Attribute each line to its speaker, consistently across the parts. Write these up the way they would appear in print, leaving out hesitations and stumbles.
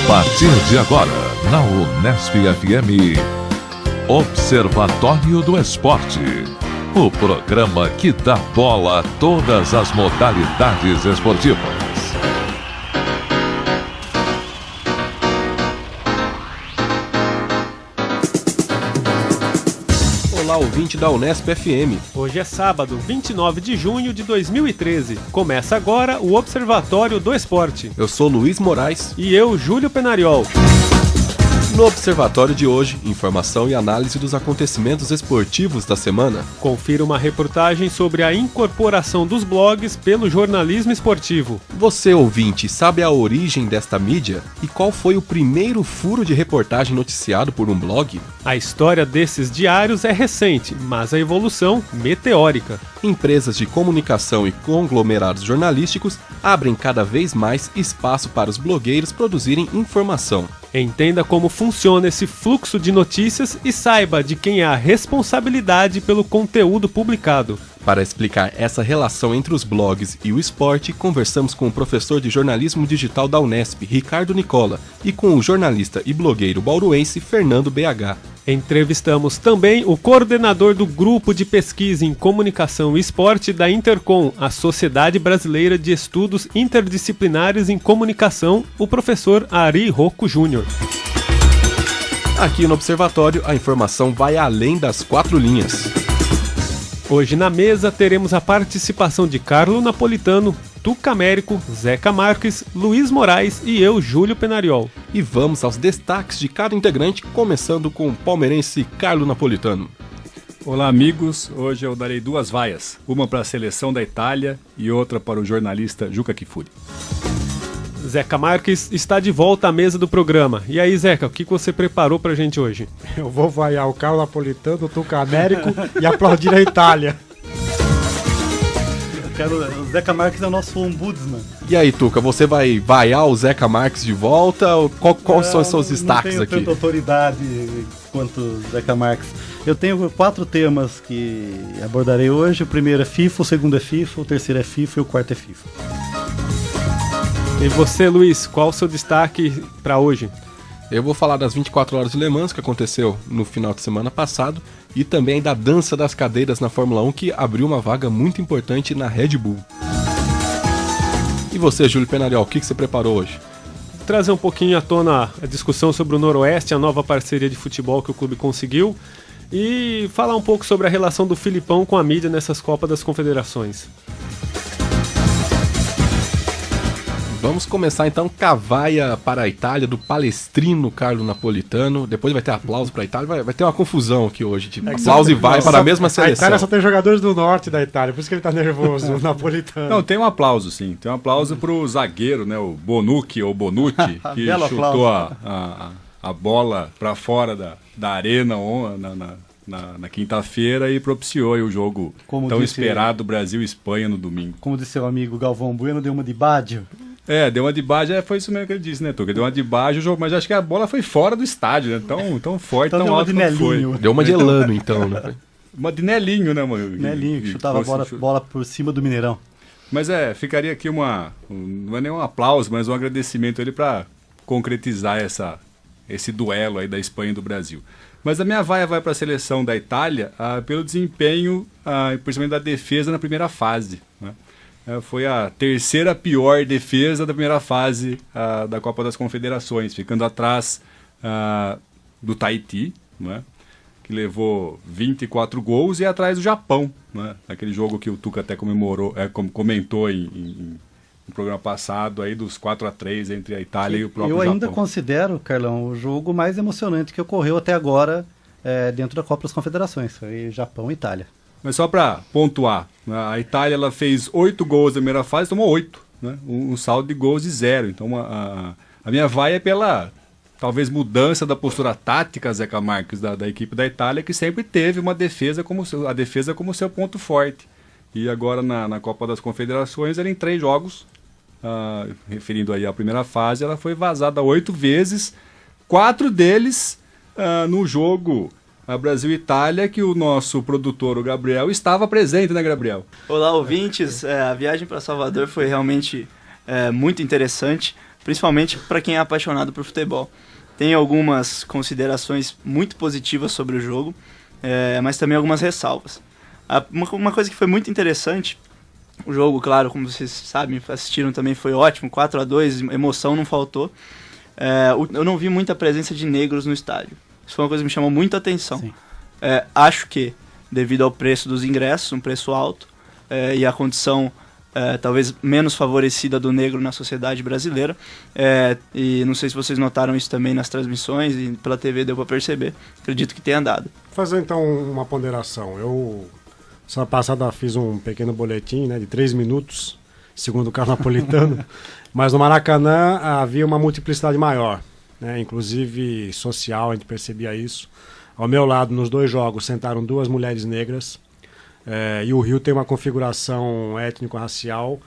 Speaker 1: partir de agora, na Unesp FM, Observatório do Esporte. O programa que dá bola a todas as modalidades esportivas.
Speaker 2: Olá, ouvinte da Unesp FM.
Speaker 3: Hoje é sábado, 29 de junho de 2013. Começa agora o Observatório do Esporte.
Speaker 2: Eu sou Luiz Moraes.
Speaker 3: E eu, Júlio Penariol.
Speaker 2: No Observatório de hoje, informação e análise dos acontecimentos esportivos da semana.
Speaker 3: Confira uma reportagem sobre a incorporação dos blogs pelo jornalismo esportivo.
Speaker 2: Você, ouvinte, sabe a origem desta mídia? E qual foi o primeiro furo de reportagem noticiado por um blog?
Speaker 3: A história desses diários é recente, mas a evolução meteórica.
Speaker 2: Empresas de comunicação e conglomerados jornalísticos abrem cada vez mais espaço para os blogueiros produzirem informação.
Speaker 3: Entenda como funciona esse fluxo de notícias e saiba de quem é a responsabilidade pelo conteúdo publicado.
Speaker 2: Para explicar essa relação entre os blogs e o esporte, conversamos com o professor de jornalismo digital da Unesp, Ricardo Nicola, e com o jornalista e blogueiro bauruense, Fernando BH.
Speaker 3: Entrevistamos também o coordenador do Grupo de Pesquisa em Comunicação e Esporte da Intercom, a Sociedade Brasileira de Estudos Interdisciplinares em Comunicação, o professor Ari Rocco Júnior.
Speaker 2: Aqui no Observatório, a informação vai além das 4 linhas.
Speaker 3: Hoje na mesa teremos a participação de Carlo Napolitano, Tuca Américo, Zeca Marques, Luiz Moraes e eu, Júlio Penariol.
Speaker 2: E vamos aos destaques de cada integrante, começando com o palmeirense Carlo Napolitano.
Speaker 4: Olá, amigos. Hoje eu darei 2 vaias, uma para a seleção da Itália e outra para o jornalista Juca Kfouri.
Speaker 3: Zeca Marques está de volta à mesa do programa. E aí, Zeca, o que você preparou pra gente hoje?
Speaker 5: Eu vou vaiar o Carlo Napolitano, o Tuca Américo e aplaudir a Itália.
Speaker 6: O Zeca Marques é o nosso ombudsman.
Speaker 2: E aí, Tuca, você vai vaiar o Zeca Marques de volta? Quais são os seus destaques aqui?
Speaker 6: Não tenho tanta autoridade quanto o Zeca Marques. Eu tenho 4 temas que abordarei hoje. O primeiro é FIFA, o segundo é FIFA, o terceiro é FIFA e o quarto é FIFA.
Speaker 3: E você, Luiz, qual o seu destaque para hoje?
Speaker 2: Eu vou falar das 24 horas de Le Mans, que aconteceu no final de semana passado, e também da dança das cadeiras na Fórmula 1, que abriu uma vaga muito importante na Red Bull. E você, Júlio Penariol, o que você preparou hoje?
Speaker 3: Vou trazer um pouquinho à tona a discussão sobre o Noroeste, a nova parceria de futebol que o clube conseguiu, e falar um pouco sobre a relação do Filipão com a mídia nessas Copas das Confederações.
Speaker 2: Vamos começar então com a vaia para a Itália do palestrino Carlo Napolitano. Depois vai ter aplauso para a Itália. Vai ter uma confusão aqui hoje. Tipo, aplauso e vai para a mesma seleção.
Speaker 5: A Itália só tem jogadores do norte da Itália, por isso que ele tá nervoso, o Napolitano.
Speaker 4: Não, tem um aplauso sim. Tem um aplauso pro zagueiro, né? O Bonucci ou Bonucci, que chutou a bola para fora da arena na quinta-feira e propiciou aí o jogo tão esperado Brasil-Espanha no domingo.
Speaker 6: Como disse seu amigo Galvão Bueno, deu uma de Baggio.
Speaker 4: Deu uma de Baggio, foi isso mesmo que ele disse, né, Tuca? Deu uma de Baggio o jogo, mas acho que a bola foi fora do estádio, né? Tão forte,
Speaker 6: então
Speaker 4: tão alto quanto foi.
Speaker 2: Deu uma de Elano, então, né?
Speaker 4: Uma de Nelinho, né, mano?
Speaker 6: Nelinho, que chutava a bola por cima do Mineirão.
Speaker 4: Mas ficaria aqui não é nem um aplauso, mas um agradecimento a ele para concretizar esse duelo aí da Espanha e do Brasil. Mas a minha vaia vai para a seleção da Itália pelo desempenho, principalmente da defesa na primeira fase, né? Foi a terceira pior defesa da primeira fase da Copa das Confederações, ficando atrás do Tahiti, né, que levou 24 gols, e atrás do Japão, né, aquele jogo que o Tuca até comentou no programa passado, aí dos 4-3 entre a Itália e o próprio Japão.
Speaker 6: Eu ainda considero, Carlão, o jogo mais emocionante que ocorreu até agora dentro da Copa das Confederações. Foi Japão e Itália.
Speaker 4: Mas só para pontuar, a Itália ela fez 8 gols na primeira fase, tomou 8, né? Um saldo de gols de 0. Então a minha vaia é pela talvez mudança da postura tática, Zeca Marques, da equipe da Itália, que sempre teve a defesa como seu ponto forte. E agora na Copa das Confederações, ela em 3 jogos, referindo aí à primeira fase, ela foi vazada 8 vezes, 4 deles no jogo Brasil e Itália, que o nosso produtor, o Gabriel, estava presente, né, Gabriel?
Speaker 7: Olá, ouvintes. A viagem para Salvador foi realmente muito interessante, principalmente para quem é apaixonado por futebol. Tem algumas considerações muito positivas sobre o jogo, mas também algumas ressalvas. Uma coisa que foi muito interessante, o jogo, claro, como vocês sabem, assistiram também, foi ótimo, 4-2, emoção não faltou. Eu não vi muita presença de negros no estádio. Isso foi uma coisa que me chamou muito a atenção. Acho que, devido ao preço dos ingressos, um preço alto, e a condição talvez menos favorecida do negro na sociedade brasileira, e não sei se vocês notaram isso também nas transmissões e pela TV deu para perceber, acredito que tenha dado.
Speaker 5: Vou fazer então uma ponderação. Eu, semana passada, fiz um pequeno boletim, né, de 3 minutos, segundo o Carlos Napolitano, mas no Maracanã havia uma multiplicidade maior, né, inclusive social, a gente percebia isso. Ao meu lado, nos 2 jogos, sentaram 2 mulheres negras, e o Rio tem uma configuração étnico-racial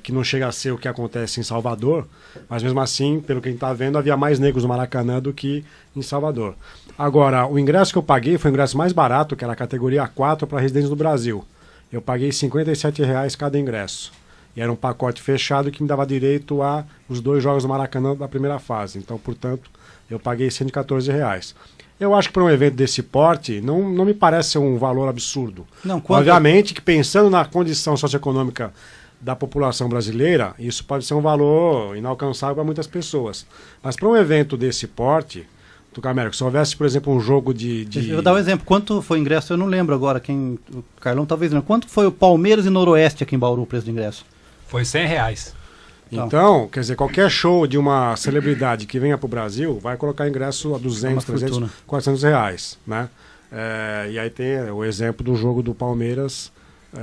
Speaker 5: que não chega a ser o que acontece em Salvador, mas mesmo assim, pelo que a gente está vendo, havia mais negros no Maracanã do que em Salvador. Agora, o ingresso que eu paguei foi o ingresso mais barato, que era a categoria 4 para residentes do Brasil. Eu paguei R$ 57,00 cada ingresso. E era um pacote fechado que me dava direito a os 2 jogos do Maracanã da primeira fase. Então, portanto, eu paguei R$ 114,00. Eu acho que para um evento desse porte, não me parece ser um valor absurdo. Não, obviamente que pensando na condição socioeconômica da população brasileira, isso pode ser um valor inalcançável para muitas pessoas. Mas para um evento desse porte, Tucamérico, se houvesse, por exemplo, um jogo de...
Speaker 6: Eu vou dar um exemplo. Quanto foi o ingresso? Eu não lembro agora. O Carlão talvez não. Quanto foi o Palmeiras e Noroeste aqui em Bauru, o preço do ingresso?
Speaker 8: Foi R$100.
Speaker 5: Então, quer dizer, qualquer show de uma celebridade que venha para o Brasil vai colocar ingresso a 200, 300, R$400, né? E aí tem o exemplo do jogo do Palmeiras,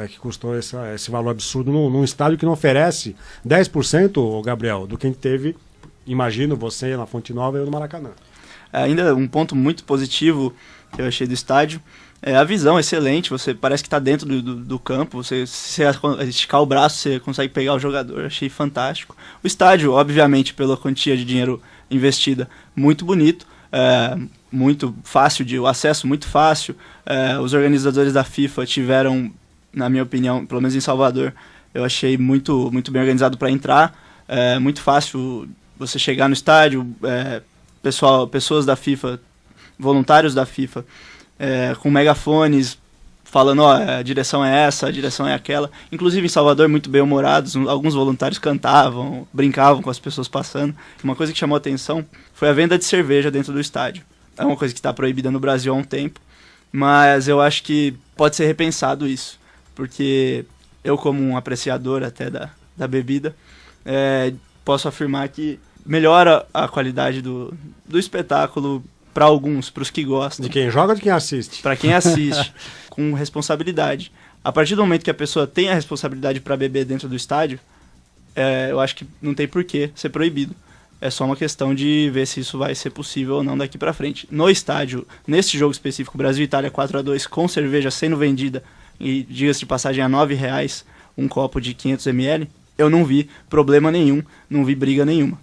Speaker 5: que custou esse valor absurdo num estádio que não oferece 10%, Gabriel, do que a gente teve, imagino, você na Fonte Nova e eu no Maracanã.
Speaker 7: Ainda um ponto muito positivo que eu achei do estádio a visão é excelente, você parece que está dentro do campo, se esticar o braço você consegue pegar o jogador, achei fantástico. O estádio, obviamente, pela quantia de dinheiro investida, muito bonito, muito fácil, o acesso muito fácil, os organizadores da FIFA tiveram, na minha opinião, pelo menos em Salvador, eu achei muito, muito bem organizado para entrar, muito fácil você chegar no estádio, pessoas da FIFA, voluntários da FIFA, com megafones, falando, a direção é essa, a direção é aquela. Inclusive em Salvador, muito bem-humorados, alguns voluntários cantavam, brincavam com as pessoas passando. Uma coisa que chamou a atenção foi a venda de cerveja dentro do estádio. É uma coisa que está proibida no Brasil há um tempo, mas eu acho que pode ser repensado isso, porque eu, como um apreciador até da bebida, posso afirmar que melhora a qualidade do espetáculo para alguns, para os que gostam.
Speaker 5: De quem joga ou de quem assiste?
Speaker 7: Para quem assiste, com responsabilidade. A partir do momento que a pessoa tem a responsabilidade para beber dentro do estádio, eu acho que não tem por que ser proibido. É só uma questão de ver se isso vai ser possível ou não daqui para frente. No estádio, nesse jogo específico, Brasil e Itália 4-2, com cerveja sendo vendida, e diga-se de passagem, a R$9 um copo de 500 ml, eu não vi problema nenhum, não vi briga nenhuma.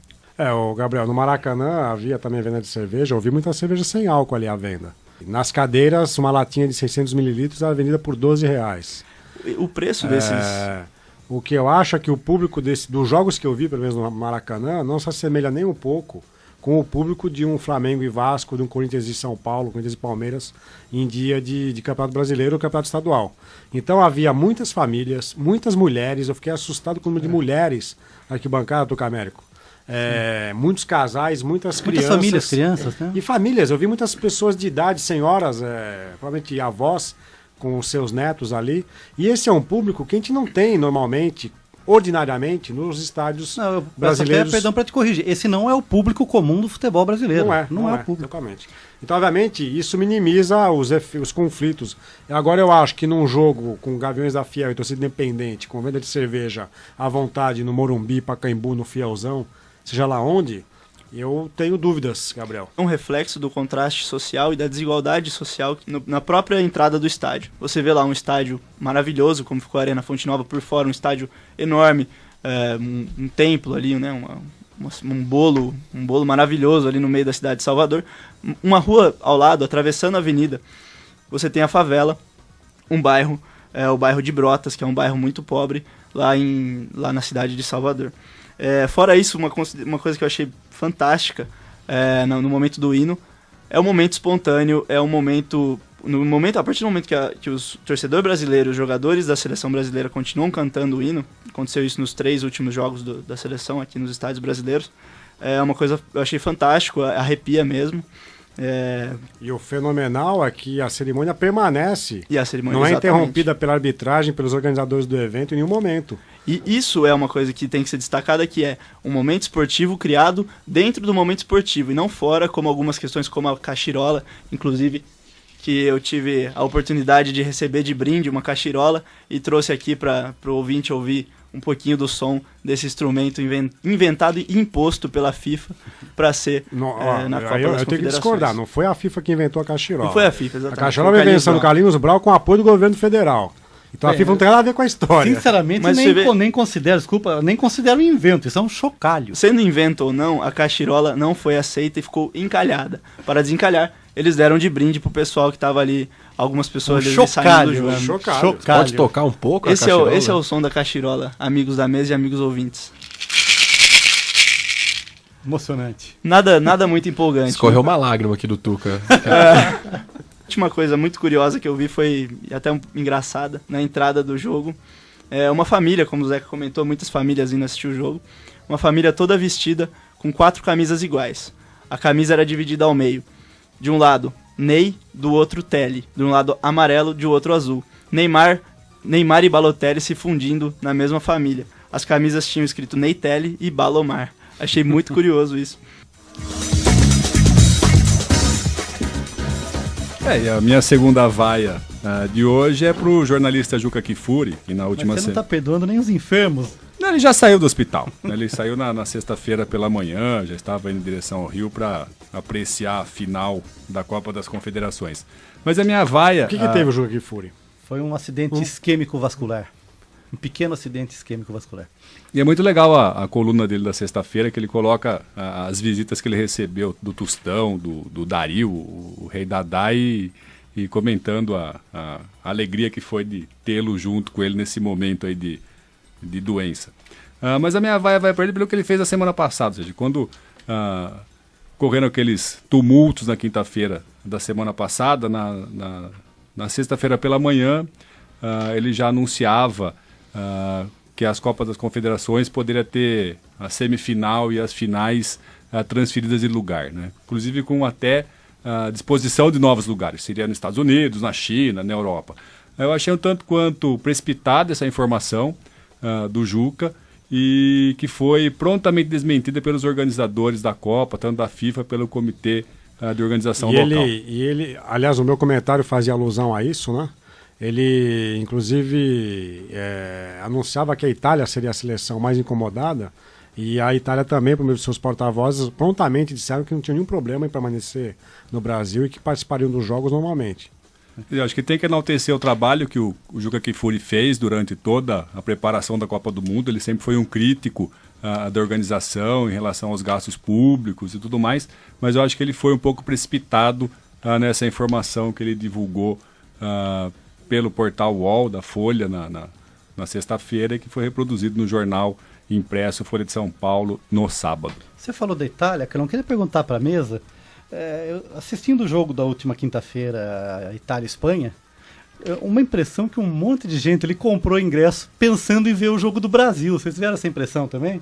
Speaker 5: Gabriel, no Maracanã havia também venda de cerveja, eu vi muita cerveja sem álcool ali à venda. Nas cadeiras, uma latinha de 600 ml era vendida por R$12.
Speaker 7: O preço desses...
Speaker 5: O que eu acho é que o público dos jogos que eu vi, pelo menos no Maracanã, não se assemelha nem um pouco com o público de um Flamengo e Vasco, de um Corinthians e São Paulo, Corinthians e Palmeiras, em dia de Campeonato Brasileiro ou Campeonato Estadual. Então havia muitas famílias, muitas mulheres, eu fiquei assustado com o número de mulheres na arquibancada do Camérico. Muitos casais, muitas crianças.
Speaker 6: Muitas famílias, crianças, né?
Speaker 5: E famílias, eu vi muitas pessoas de idade, senhoras, provavelmente avós, com os seus netos ali. E esse é um público que a gente não tem normalmente, ordinariamente, nos estádios brasileiros.
Speaker 6: Perdão para te corrigir, esse não é o público comum do futebol brasileiro. Não é o público.
Speaker 5: Exatamente. Então, obviamente, isso minimiza os conflitos. Agora, eu acho que num jogo com Gaviões da Fiel e torcida independente, com venda de cerveja à vontade no Morumbi, Pacaembu, no Fielzão, seja lá onde, eu tenho dúvidas, Gabriel.
Speaker 7: Um reflexo do contraste social e da desigualdade social na própria entrada do estádio. Você vê lá um estádio maravilhoso, como ficou a Arena Fonte Nova por fora, um estádio enorme, um templo ali, né, um bolo maravilhoso ali no meio da cidade de Salvador. Uma rua ao lado, atravessando a avenida, você tem a favela, um bairro, o bairro de Brotas, que é um bairro muito pobre, lá na cidade de Salvador. Fora isso, uma coisa que eu achei fantástica no momento do hino é o momento espontâneo, é o momento... a partir do momento que os torcedores brasileiros, os jogadores da seleção brasileira continuam cantando o hino, aconteceu isso nos 3 últimos jogos da seleção aqui nos estádios brasileiros, é uma coisa que eu achei fantástico, arrepia mesmo.
Speaker 5: E o fenomenal é que a cerimônia permanece,
Speaker 7: E a cerimônia,
Speaker 5: não é
Speaker 7: exatamente.
Speaker 5: interrompida pela arbitragem, pelos organizadores do evento em nenhum momento.
Speaker 7: E isso é uma coisa que tem que ser destacada, que é um momento esportivo criado dentro do momento esportivo, e não fora, como algumas questões como a cachirola, inclusive, que eu tive a oportunidade de receber de brinde uma cachirola e trouxe aqui para o ouvinte ouvir um pouquinho do som desse instrumento inventado e imposto pela FIFA para ser na Copa das
Speaker 5: Eu tenho que
Speaker 7: Confederações.
Speaker 5: discordar, não foi a FIFA que inventou a cachirola.
Speaker 7: Não foi a FIFA,
Speaker 5: A
Speaker 7: exatamente.
Speaker 5: cachirola
Speaker 7: Foi
Speaker 5: é
Speaker 7: o
Speaker 5: uma invenção do
Speaker 7: Carlinhos
Speaker 5: Carlinhos Brau com apoio do governo federal. Então a FIFA não tem nada a ver com a história.
Speaker 6: Sinceramente,
Speaker 7: Mas você vê-
Speaker 6: nem considero, desculpa, nem considero um invento, isso é um chocalho.
Speaker 7: Sendo invento ou não, a cachirola não foi aceita e ficou encalhada. Para desencalhar, eles deram de brinde pro pessoal que tava ali, algumas pessoas ali saindo do
Speaker 6: Chocalho,
Speaker 7: jogo.
Speaker 6: né?
Speaker 5: Chocalho.
Speaker 6: Chocalho.
Speaker 2: Pode tocar um pouco
Speaker 7: Esse
Speaker 2: a cachirola?
Speaker 7: é o som da cachirola, amigos da mesa e amigos ouvintes.
Speaker 6: Emocionante.
Speaker 7: Nada muito empolgante.
Speaker 2: Escorreu uma lágrima aqui do Tuca.
Speaker 7: A última coisa muito curiosa que eu vi foi até engraçada na entrada do jogo. Uma família, como o Zeca comentou, muitas famílias indo assistir o jogo. Uma família toda vestida com 4 camisas iguais. A camisa era dividida ao meio. De um lado, Ney, do outro Telly. De um lado, amarelo, de outro azul. Neymar e Balotelli se fundindo na mesma família. As camisas tinham escrito Ney Telly e Balomar. Achei muito curioso isso.
Speaker 4: E a minha segunda vaia de hoje é pro jornalista Juca Kfouri, que na última
Speaker 6: Mas você não tá
Speaker 4: semana...
Speaker 6: perdoando nem os enfermos.
Speaker 4: Não, ele já saiu do hospital. Né? Ele saiu na sexta-feira pela manhã, já estava indo em direção ao Rio para apreciar a final da Copa das Confederações. Mas a minha vaia...
Speaker 5: O que teve o jogo aqui, Fúria?
Speaker 6: Foi um acidente isquêmico vascular. Um pequeno acidente isquêmico vascular.
Speaker 4: E é muito legal a coluna dele da sexta-feira, que ele coloca as visitas que ele recebeu do Tostão, do Dario, o Rei Dadá, e comentando a alegria que foi de tê-lo junto com ele nesse momento aí de doença. Mas a minha vaia vai para ele pelo que ele fez a semana passada, ou seja, quando correram aqueles tumultos na quinta-feira da semana passada, na sexta-feira pela manhã, ele já anunciava que as Copas das Confederações poderiam ter a semifinal e as finais transferidas de lugar, né? Inclusive com até disposição de novos lugares, seria nos Estados Unidos, na China, na Europa. Eu achei um tanto quanto precipitada essa informação do Juca, e que foi prontamente desmentida pelos organizadores da Copa, tanto da FIFA pelo Comitê de Organização Local.
Speaker 5: Ele, aliás, o meu comentário fazia alusão a isso, né? Ele, inclusive, anunciava que a Itália seria a seleção mais incomodada, e a Itália também, por meio de seus porta-vozes, prontamente disseram que não tinha nenhum problema em permanecer no Brasil e que participariam dos jogos normalmente.
Speaker 4: Eu acho que tem que enaltecer o trabalho que o Juca Kfouri fez durante toda a preparação da Copa do Mundo. Ele sempre foi um crítico da organização em relação aos gastos públicos e tudo mais, mas eu acho que ele foi um pouco precipitado nessa informação que ele divulgou pelo portal UOL da Folha na sexta-feira, e que foi reproduzido no jornal impresso Folha de São Paulo no sábado.
Speaker 6: Você falou da Itália, que eu não queria perguntar para a mesa. Assistindo o jogo da última quinta-feira, Itália e Espanha, uma impressão que um monte de gente ali comprou ingresso pensando em ver o jogo do Brasil. Vocês tiveram essa impressão também?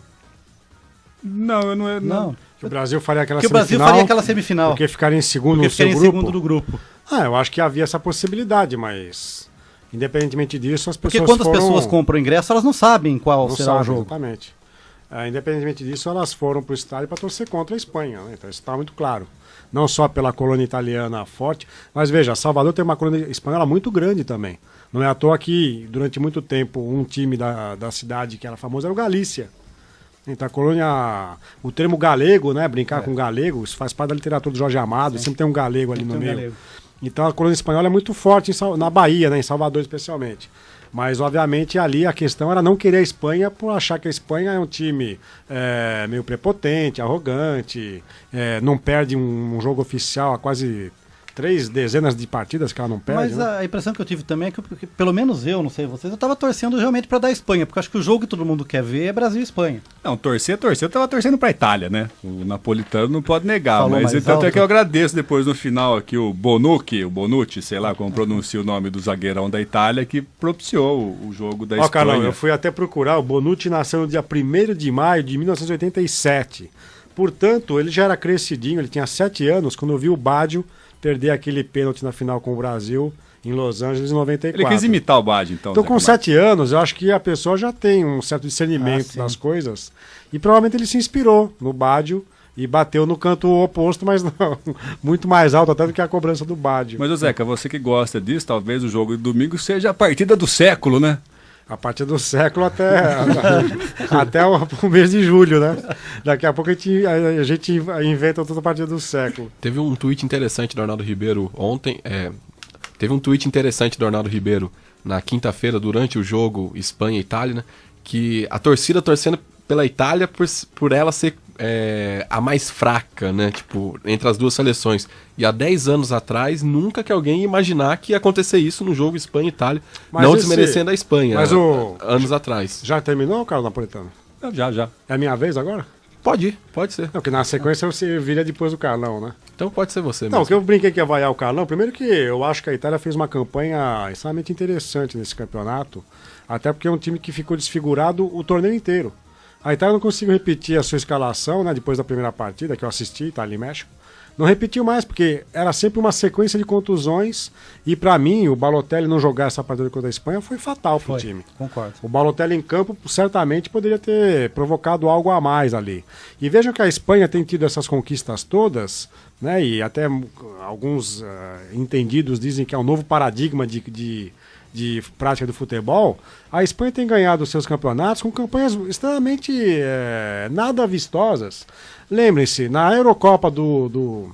Speaker 4: Não, eu não...
Speaker 6: Não.
Speaker 5: Que o Brasil faria aquela
Speaker 6: Que o Brasil faria aquela semifinal.
Speaker 5: Porque ficaria em segundo
Speaker 6: Porque
Speaker 5: no seu
Speaker 6: ficaria em
Speaker 5: grupo.
Speaker 6: segundo do grupo.
Speaker 5: Eu acho que havia essa possibilidade, mas independentemente disso, as
Speaker 6: Porque
Speaker 5: pessoas
Speaker 6: quando as pessoas compram ingresso, elas não sabem qual
Speaker 5: não
Speaker 6: será o
Speaker 5: sabem,
Speaker 6: jogo.
Speaker 5: exatamente. Independentemente disso, elas foram para o estádio para torcer contra a Espanha, né? Então isso está muito claro. Não só pela colônia italiana forte, mas veja, Salvador tem uma colônia espanhola muito grande também. Não é à toa que, durante muito tempo, um time da cidade que era famoso era o Galícia. Então a colônia, o termo galego, né, brincar com galego, isso faz parte da literatura do Jorge Amado, sempre tem um galego ali no meio. Então a colônia espanhola é muito forte na Bahia, né, em Salvador especialmente. Mas, obviamente, ali a questão era não querer a Espanha por achar que a Espanha é um time meio prepotente, arrogante, não perde um jogo oficial há quase 3 dezenas de partidas que ela não perde.
Speaker 6: Mas
Speaker 5: né?
Speaker 6: a impressão que eu tive também é que, pelo menos eu, não sei vocês, eu tava torcendo realmente pra dar a Espanha, porque eu acho que o jogo que todo mundo quer ver é Brasil e Espanha.
Speaker 4: Não, torcer, eu tava torcendo pra Itália, né? O napolitano não pode negar,
Speaker 6: Falou
Speaker 4: mas
Speaker 6: mais
Speaker 4: então
Speaker 6: alto.
Speaker 4: é que eu agradeço depois no final aqui o Bonucci, sei lá como pronuncia o nome do zagueirão da Itália, que propiciou o jogo da
Speaker 5: Ó,
Speaker 4: Espanha.
Speaker 5: Carlão, eu fui até procurar, o Bonucci nasceu no dia 1º de maio de 1987. Portanto, ele já era crescidinho, ele tinha 7 anos quando eu vi o Baggio perder aquele pênalti na final com o Brasil em Los Angeles em 94.
Speaker 4: Ele quis imitar o Baggio, então.
Speaker 5: Então,
Speaker 4: Zé
Speaker 5: com
Speaker 4: Camargo.
Speaker 5: 7 anos, eu acho que a pessoa já tem um certo discernimento
Speaker 6: sim.
Speaker 5: das coisas. E provavelmente ele se inspirou no Baggio e bateu no canto oposto, mas não, muito mais alto até do que a cobrança do Baggio.
Speaker 4: Mas, ô Zeca, você que gosta disso, talvez o jogo de domingo seja a partida do século, né?
Speaker 5: A partir do século até o mês de julho, né? Daqui a pouco a gente inventa toda a partida do século.
Speaker 2: Teve um tweet interessante do Arnaldo Ribeiro ontem. Teve um tweet interessante do Arnaldo Ribeiro na quinta-feira, durante o jogo Espanha e Itália, né? Que a torcida torcendo pela Itália por ela ser a mais fraca, né? Tipo, entre as duas seleções. E há 10 anos atrás, nunca que alguém ia imaginar que ia acontecer isso no jogo Espanha e Itália.
Speaker 5: Mas
Speaker 2: não
Speaker 5: esse-
Speaker 2: desmerecendo a Espanha,
Speaker 5: mas
Speaker 2: anos atrás.
Speaker 5: Já terminou, Carlos Napolitano?
Speaker 4: Já.
Speaker 5: É a minha vez agora?
Speaker 2: Pode ir, pode ser.
Speaker 5: Não, porque na sequência você viria depois do Carlão, né?
Speaker 2: Então pode ser você
Speaker 5: Não,
Speaker 2: mesmo.
Speaker 5: que eu brinquei que ia vaiar o Carlão. Primeiro que eu acho que a Itália fez uma campanha extremamente interessante nesse campeonato. Até porque é um time que ficou desfigurado o torneio inteiro. A Itália não conseguiu repetir a sua escalação, né? Depois da primeira partida que eu assisti, Itália e México. Não repetiu mais, porque era sempre uma sequência de contusões. E pra mim, o Balotelli não jogar essa partida contra a Espanha foi fatal pro time.
Speaker 6: Concordo.
Speaker 5: O Balotelli em campo certamente poderia ter provocado algo a mais ali. E vejam que a Espanha tem tido essas conquistas todas, né? E até alguns entendidos dizem que é um novo paradigma de prática do futebol. A Espanha tem ganhado seus campeonatos com campanhas extremamente nada vistosas. Lembrem-se, na Eurocopa do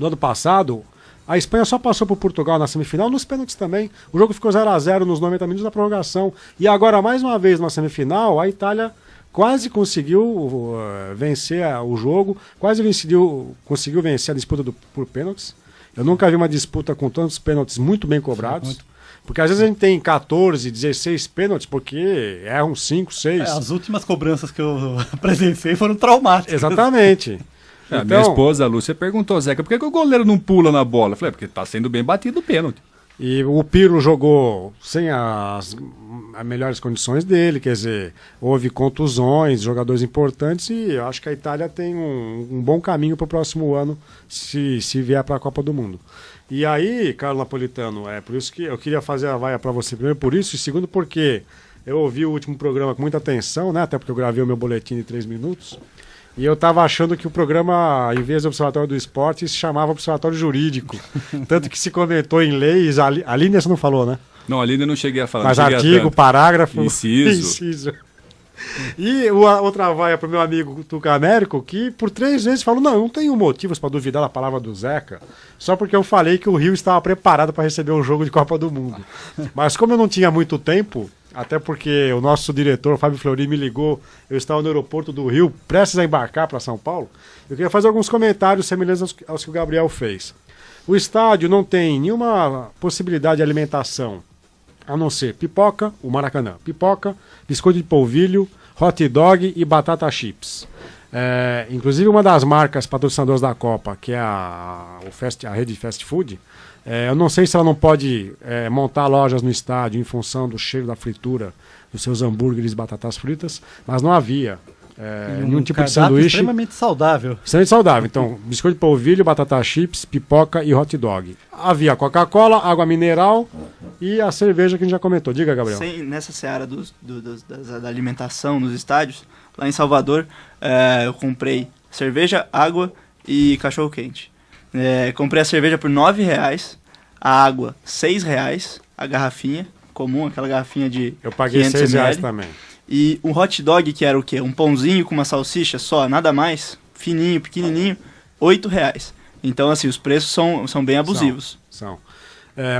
Speaker 5: ano passado, a Espanha só passou por Portugal na semifinal, nos pênaltis também. O jogo ficou 0-0 nos 90 minutos da prorrogação. E agora, mais uma vez, na semifinal, a Itália quase conseguiu vencer o jogo, conseguiu vencer a disputa por pênaltis. Eu nunca vi uma disputa com tantos pênaltis muito bem cobrados. Porque às vezes a gente tem 14, 16 pênaltis, porque erram 5, 6.
Speaker 6: As últimas cobranças que eu presenciei foram traumáticas.
Speaker 5: Exatamente.
Speaker 4: A minha esposa, a Lúcia, perguntou, Zeca, por que o goleiro não pula na bola? Eu falei, porque tá sendo bem batido o pênalti.
Speaker 5: E o Pirlo jogou sem as melhores condições dele, quer dizer, houve contusões, jogadores importantes, e eu acho que a Itália tem um bom caminho para o próximo ano, se vier para a Copa do Mundo. E aí, Carlos Napolitano, é por isso que eu queria fazer a vaia para você, primeiro por isso, e segundo porque eu ouvi o último programa com muita atenção, né, até porque eu gravei o meu boletim de 3 minutos, e eu estava achando que o programa, em vez do Observatório do Esporte, se chamava Observatório Jurídico. Tanto que se comentou em leis. A Aline você não falou, né?
Speaker 4: Não, ali ainda não cheguei a falar.
Speaker 5: Mas
Speaker 4: não cheguei a
Speaker 5: artigo,
Speaker 4: tanto.
Speaker 5: parágrafo.
Speaker 4: Inciso.
Speaker 5: E outra vaia para o meu amigo Tuca Américo, que por 3 vezes falou: não tenho motivos para duvidar da palavra do Zeca, só porque eu falei que o Rio estava preparado para receber um jogo de Copa do Mundo. Mas como eu não tinha muito tempo. Até porque o nosso diretor, Fábio Fleury, me ligou, eu estava no aeroporto do Rio, prestes a embarcar para São Paulo. Eu queria fazer alguns comentários semelhantes aos que o Gabriel fez. O estádio não tem nenhuma possibilidade de alimentação, a não ser pipoca, o Maracanã, pipoca, biscoito de polvilho, hot dog e batata chips. Inclusive uma das marcas patrocinadoras da Copa, que é a rede fast food, eu não sei se ela não pode montar lojas no estádio em função do cheiro da fritura dos seus hambúrgueres e batatas fritas, mas não havia nenhum tipo de sanduíche.
Speaker 6: Extremamente saudável.
Speaker 5: Extremamente saudável. Então, biscoito de polvilho, batata chips, pipoca e hot dog. Havia Coca-Cola, água mineral e a cerveja que a gente já comentou. Diga, Gabriel.
Speaker 7: Nessa seara da alimentação nos estádios, lá em Salvador, eu comprei cerveja, água e cachorro-quente. Comprei a cerveja por R$9, a água R$6, a garrafinha comum, aquela garrafinha de
Speaker 5: Eu paguei
Speaker 7: 500
Speaker 5: R$6
Speaker 7: ml.
Speaker 5: também.
Speaker 7: E um hot dog, que era o quê? Um pãozinho com uma salsicha só, nada mais, fininho, pequenininho, R$8. Então, assim, os preços são bem abusivos.
Speaker 5: São.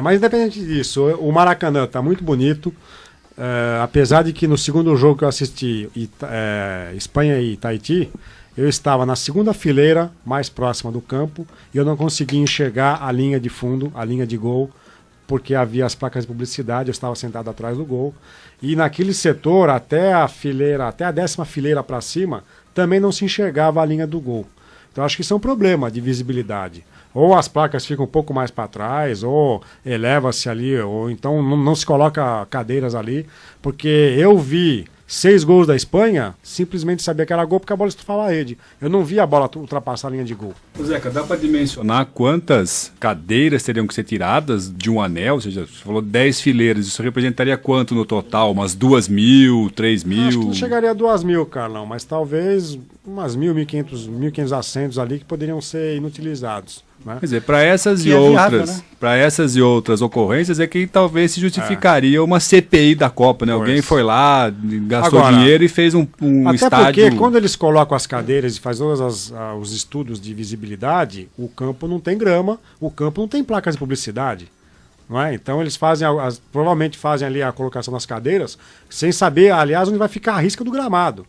Speaker 5: Mas independente disso, o Maracanã está muito bonito. apesar de que no segundo jogo que eu assisti, Espanha e Tahiti, eu estava na segunda fileira, mais próxima do campo, e eu não conseguia enxergar a linha de fundo, a linha de gol, porque havia as placas de publicidade, eu estava sentado atrás do gol. E naquele setor, até a 10ª fileira para cima, também não se enxergava a linha do gol. Então acho que isso é um problema de visibilidade. Ou as placas ficam um pouco mais para trás, ou eleva-se ali, ou então não se coloca cadeiras ali, porque eu vi 6 gols da Espanha, simplesmente sabia que era gol porque a bola estufava a rede. Eu não vi a bola ultrapassar a linha de gol.
Speaker 4: Zeca, dá para dimensionar quantas cadeiras teriam que ser tiradas de um anel? Ou seja, você falou 10 fileiras, isso representaria quanto no total? Umas 2.000, 3.000?
Speaker 5: Acho que não chegaria a 2.000, Carlão, mas talvez umas 1.500 assentos ali que poderiam ser inutilizados. Né?
Speaker 4: Quer dizer, para essas
Speaker 6: Que
Speaker 4: e
Speaker 6: é
Speaker 4: outras,
Speaker 6: viável, né?
Speaker 4: para essas e outras ocorrências é que talvez se justificaria uma CPI da Copa, né?
Speaker 5: Pois.
Speaker 4: Alguém foi lá, gastou
Speaker 5: Agora,
Speaker 4: dinheiro e fez um
Speaker 5: até
Speaker 4: estádio.
Speaker 5: porque quando eles colocam as cadeiras e fazem todos os estudos de visibilidade, o campo não tem grama, o campo não tem placas de publicidade. Não é? Então eles fazem provavelmente fazem ali a colocação das cadeiras sem saber, aliás, onde vai ficar a risca do gramado.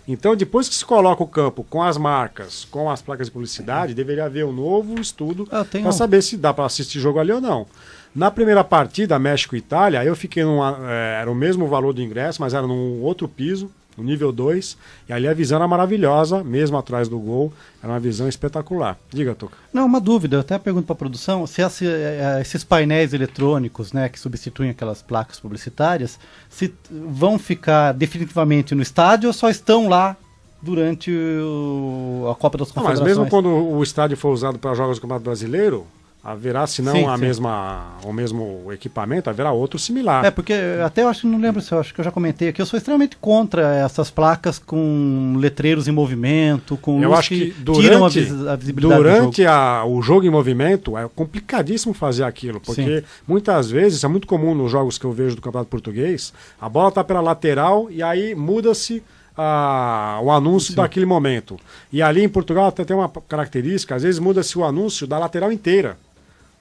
Speaker 5: Então, depois que se coloca o campo com as marcas, com as placas de publicidade, deveria haver um novo estudo para saber se dá para assistir jogo ali ou não. Na primeira partida, México e Itália, eu fiquei era o mesmo valor do ingresso, mas era num outro piso, no nível 2, e ali a visão era maravilhosa, mesmo atrás do gol, era uma visão espetacular. Diga, Tuca.
Speaker 6: Não, uma dúvida, eu até pergunto para a produção, se esses painéis eletrônicos, né, que substituem aquelas placas publicitárias, se vão ficar definitivamente no estádio ou só estão lá durante a Copa das
Speaker 5: Não,
Speaker 6: Confederações?
Speaker 5: mas mesmo quando o estádio for usado para jogos do Campeonato Brasileiro, haverá, se não
Speaker 6: Sim,
Speaker 5: o mesmo equipamento, haverá outro similar.
Speaker 6: Porque até eu acho que não lembro se eu acho que eu já comentei aqui, eu sou extremamente contra essas placas com letreiros em movimento, com
Speaker 5: Eu
Speaker 6: luz
Speaker 5: acho que
Speaker 6: tiram a visibilidade
Speaker 5: durante
Speaker 6: do jogo.
Speaker 5: o jogo em movimento é complicadíssimo fazer aquilo, porque muitas vezes, é muito comum nos jogos que eu vejo do Campeonato Português, a bola está pela lateral e aí muda-se o anúncio daquele momento. E ali em Portugal até tem uma característica, às vezes muda-se o anúncio da lateral inteira.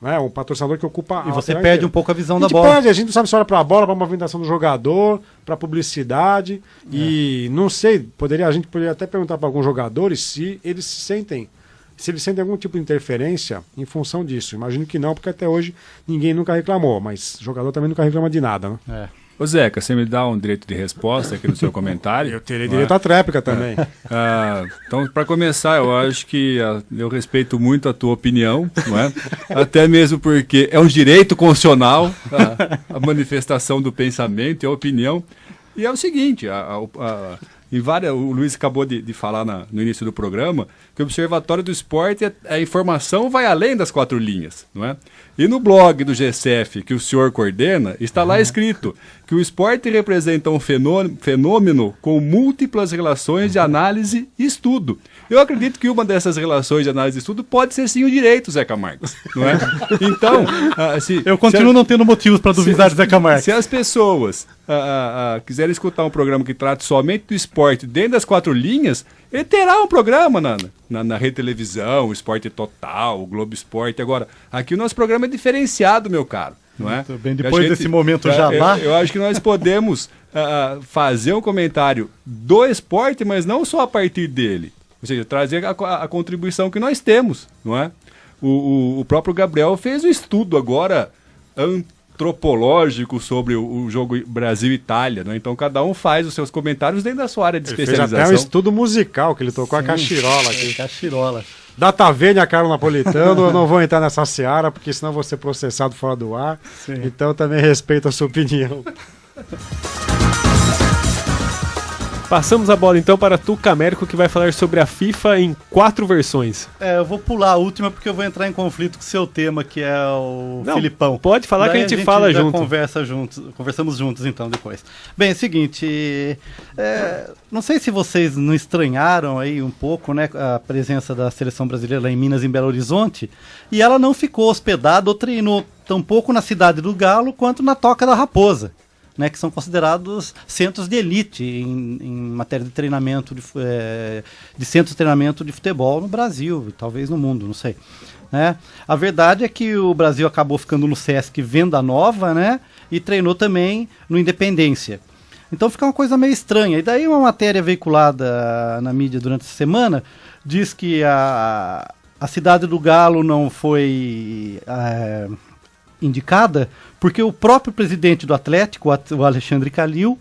Speaker 5: Né? Um patrocinador que ocupa
Speaker 6: E você
Speaker 5: lateral
Speaker 6: perde
Speaker 5: inteira.
Speaker 6: um pouco a visão
Speaker 5: A
Speaker 6: da
Speaker 5: gente
Speaker 6: bola.
Speaker 5: perde, a gente não sabe se olha para a bola, para a movimentação do jogador, para publicidade. E não sei, a gente poderia até perguntar para alguns jogadores se eles sentem algum tipo de interferência em função disso. Imagino que não, porque até hoje ninguém nunca reclamou, mas jogador também nunca reclama de nada. Né?
Speaker 4: Ô Zeca, você me dá um direito de resposta aqui no seu comentário?
Speaker 5: Eu terei direito à tréplica também.
Speaker 4: Então, para começar, eu acho que eu respeito muito a tua opinião, não é? Até mesmo porque é um direito constitucional a manifestação do pensamento e a opinião. E é o seguinte, o Luiz acabou de falar no início do programa que o Observatório do Esporte, a informação vai além das 4 linhas, não é? E no blog do GCF, que o senhor coordena, está lá escrito que o esporte representa um fenômeno com múltiplas relações de análise e estudo. Eu acredito que uma dessas relações de análise e estudo pode ser sim o direito, Zeca Marques, não é? Então,
Speaker 6: eu continuo não tendo motivos para duvidar de Zeca Marques.
Speaker 4: Se as pessoas quiserem escutar um programa que trate somente do esporte dentro das 4 linhas, ele terá um programa na Rede Televisão, o Esporte Total, o Globo Esporte. Agora, aqui o nosso programa é diferenciado, meu caro. Não é?
Speaker 6: Muito bem, depois desse momento já lá.
Speaker 4: Eu acho que nós podemos fazer um comentário do esporte, mas não só a partir dele. Ou seja, trazer a contribuição que nós temos, não é? O próprio Gabriel fez um estudo agora antropológico sobre o jogo Brasil-Itália, né? Então cada um faz os seus comentários dentro da sua área de especialização.
Speaker 5: Fez até um estudo musical, que ele tocou a cachirola aqui.
Speaker 6: Cachirola.
Speaker 5: Data Vênia, Carlos Napolitano, eu não vou entrar nessa seara, porque senão vou ser processado fora do ar. Sim. Então também respeito a sua opinião.
Speaker 3: Passamos a bola então para Tuca Américo, que vai falar sobre a FIFA em 4 versões.
Speaker 6: Eu vou pular a última porque eu vou entrar em conflito com o seu tema, que é o Filipão.
Speaker 3: Pode falar. Daí que a gente fala junto.
Speaker 6: Conversamos juntos então depois. Bem, é o seguinte, não sei se vocês não estranharam aí um pouco, né, a presença da seleção brasileira lá em Minas, em Belo Horizonte, e ela não ficou hospedada ou treinou tampouco na Cidade do Galo quanto na Toca da Raposa. Né, que são considerados centros de elite em matéria de treinamento, de centros de treinamento de futebol no Brasil, talvez no mundo, não sei. Né? A verdade é que o Brasil acabou ficando no Sesc Venda Nova, né, e treinou também no Independência. Então fica uma coisa meio estranha. E daí uma matéria veiculada na mídia durante a semana diz que a cidade do Galo não foi indicada porque o próprio presidente do Atlético, o Alexandre Calil,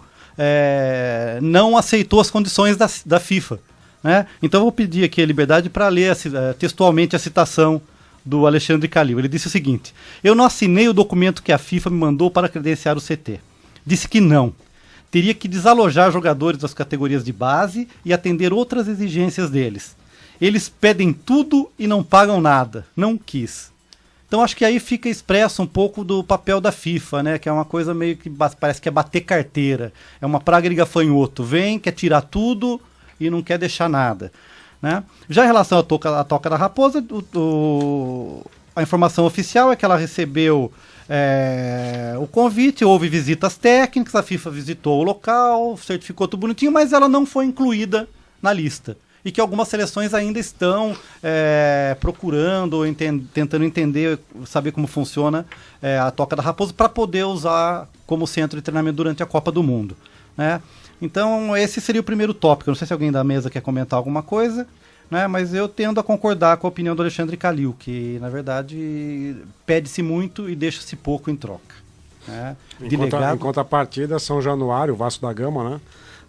Speaker 6: não aceitou as condições da FIFA. Né? Então eu vou pedir aqui a liberdade para ler textualmente a citação do Alexandre Calil. Ele disse o seguinte: eu não assinei o documento que a FIFA me mandou para credenciar o CT. Disse que não. Teria que desalojar jogadores das categorias de base e atender outras exigências deles. Eles pedem tudo e não pagam nada. Não quis. Então acho que aí fica expresso um pouco do papel da FIFA, né? Que é uma coisa meio que parece que é bater carteira. É uma praga de gafanhoto. Vem, quer tirar tudo e não quer deixar nada. Né? Já em relação à Toca da Raposa, a informação oficial é que ela recebeu o convite, houve visitas técnicas, a FIFA visitou o local, certificou tudo bonitinho, mas ela não foi incluída na lista. E que algumas seleções ainda estão procurando, tentando entender, saber como funciona a Toca da Raposa para poder usar como centro de treinamento durante a Copa do Mundo. Né? Então esse seria o primeiro tópico. Não sei se alguém da mesa quer comentar alguma coisa. Né, mas eu tendo a concordar com a opinião do Alexandre Calil, que na verdade pede-se muito e deixa-se pouco em troca. Né?
Speaker 5: Em contrapartida, São Januário, o Vasco da Gama, né,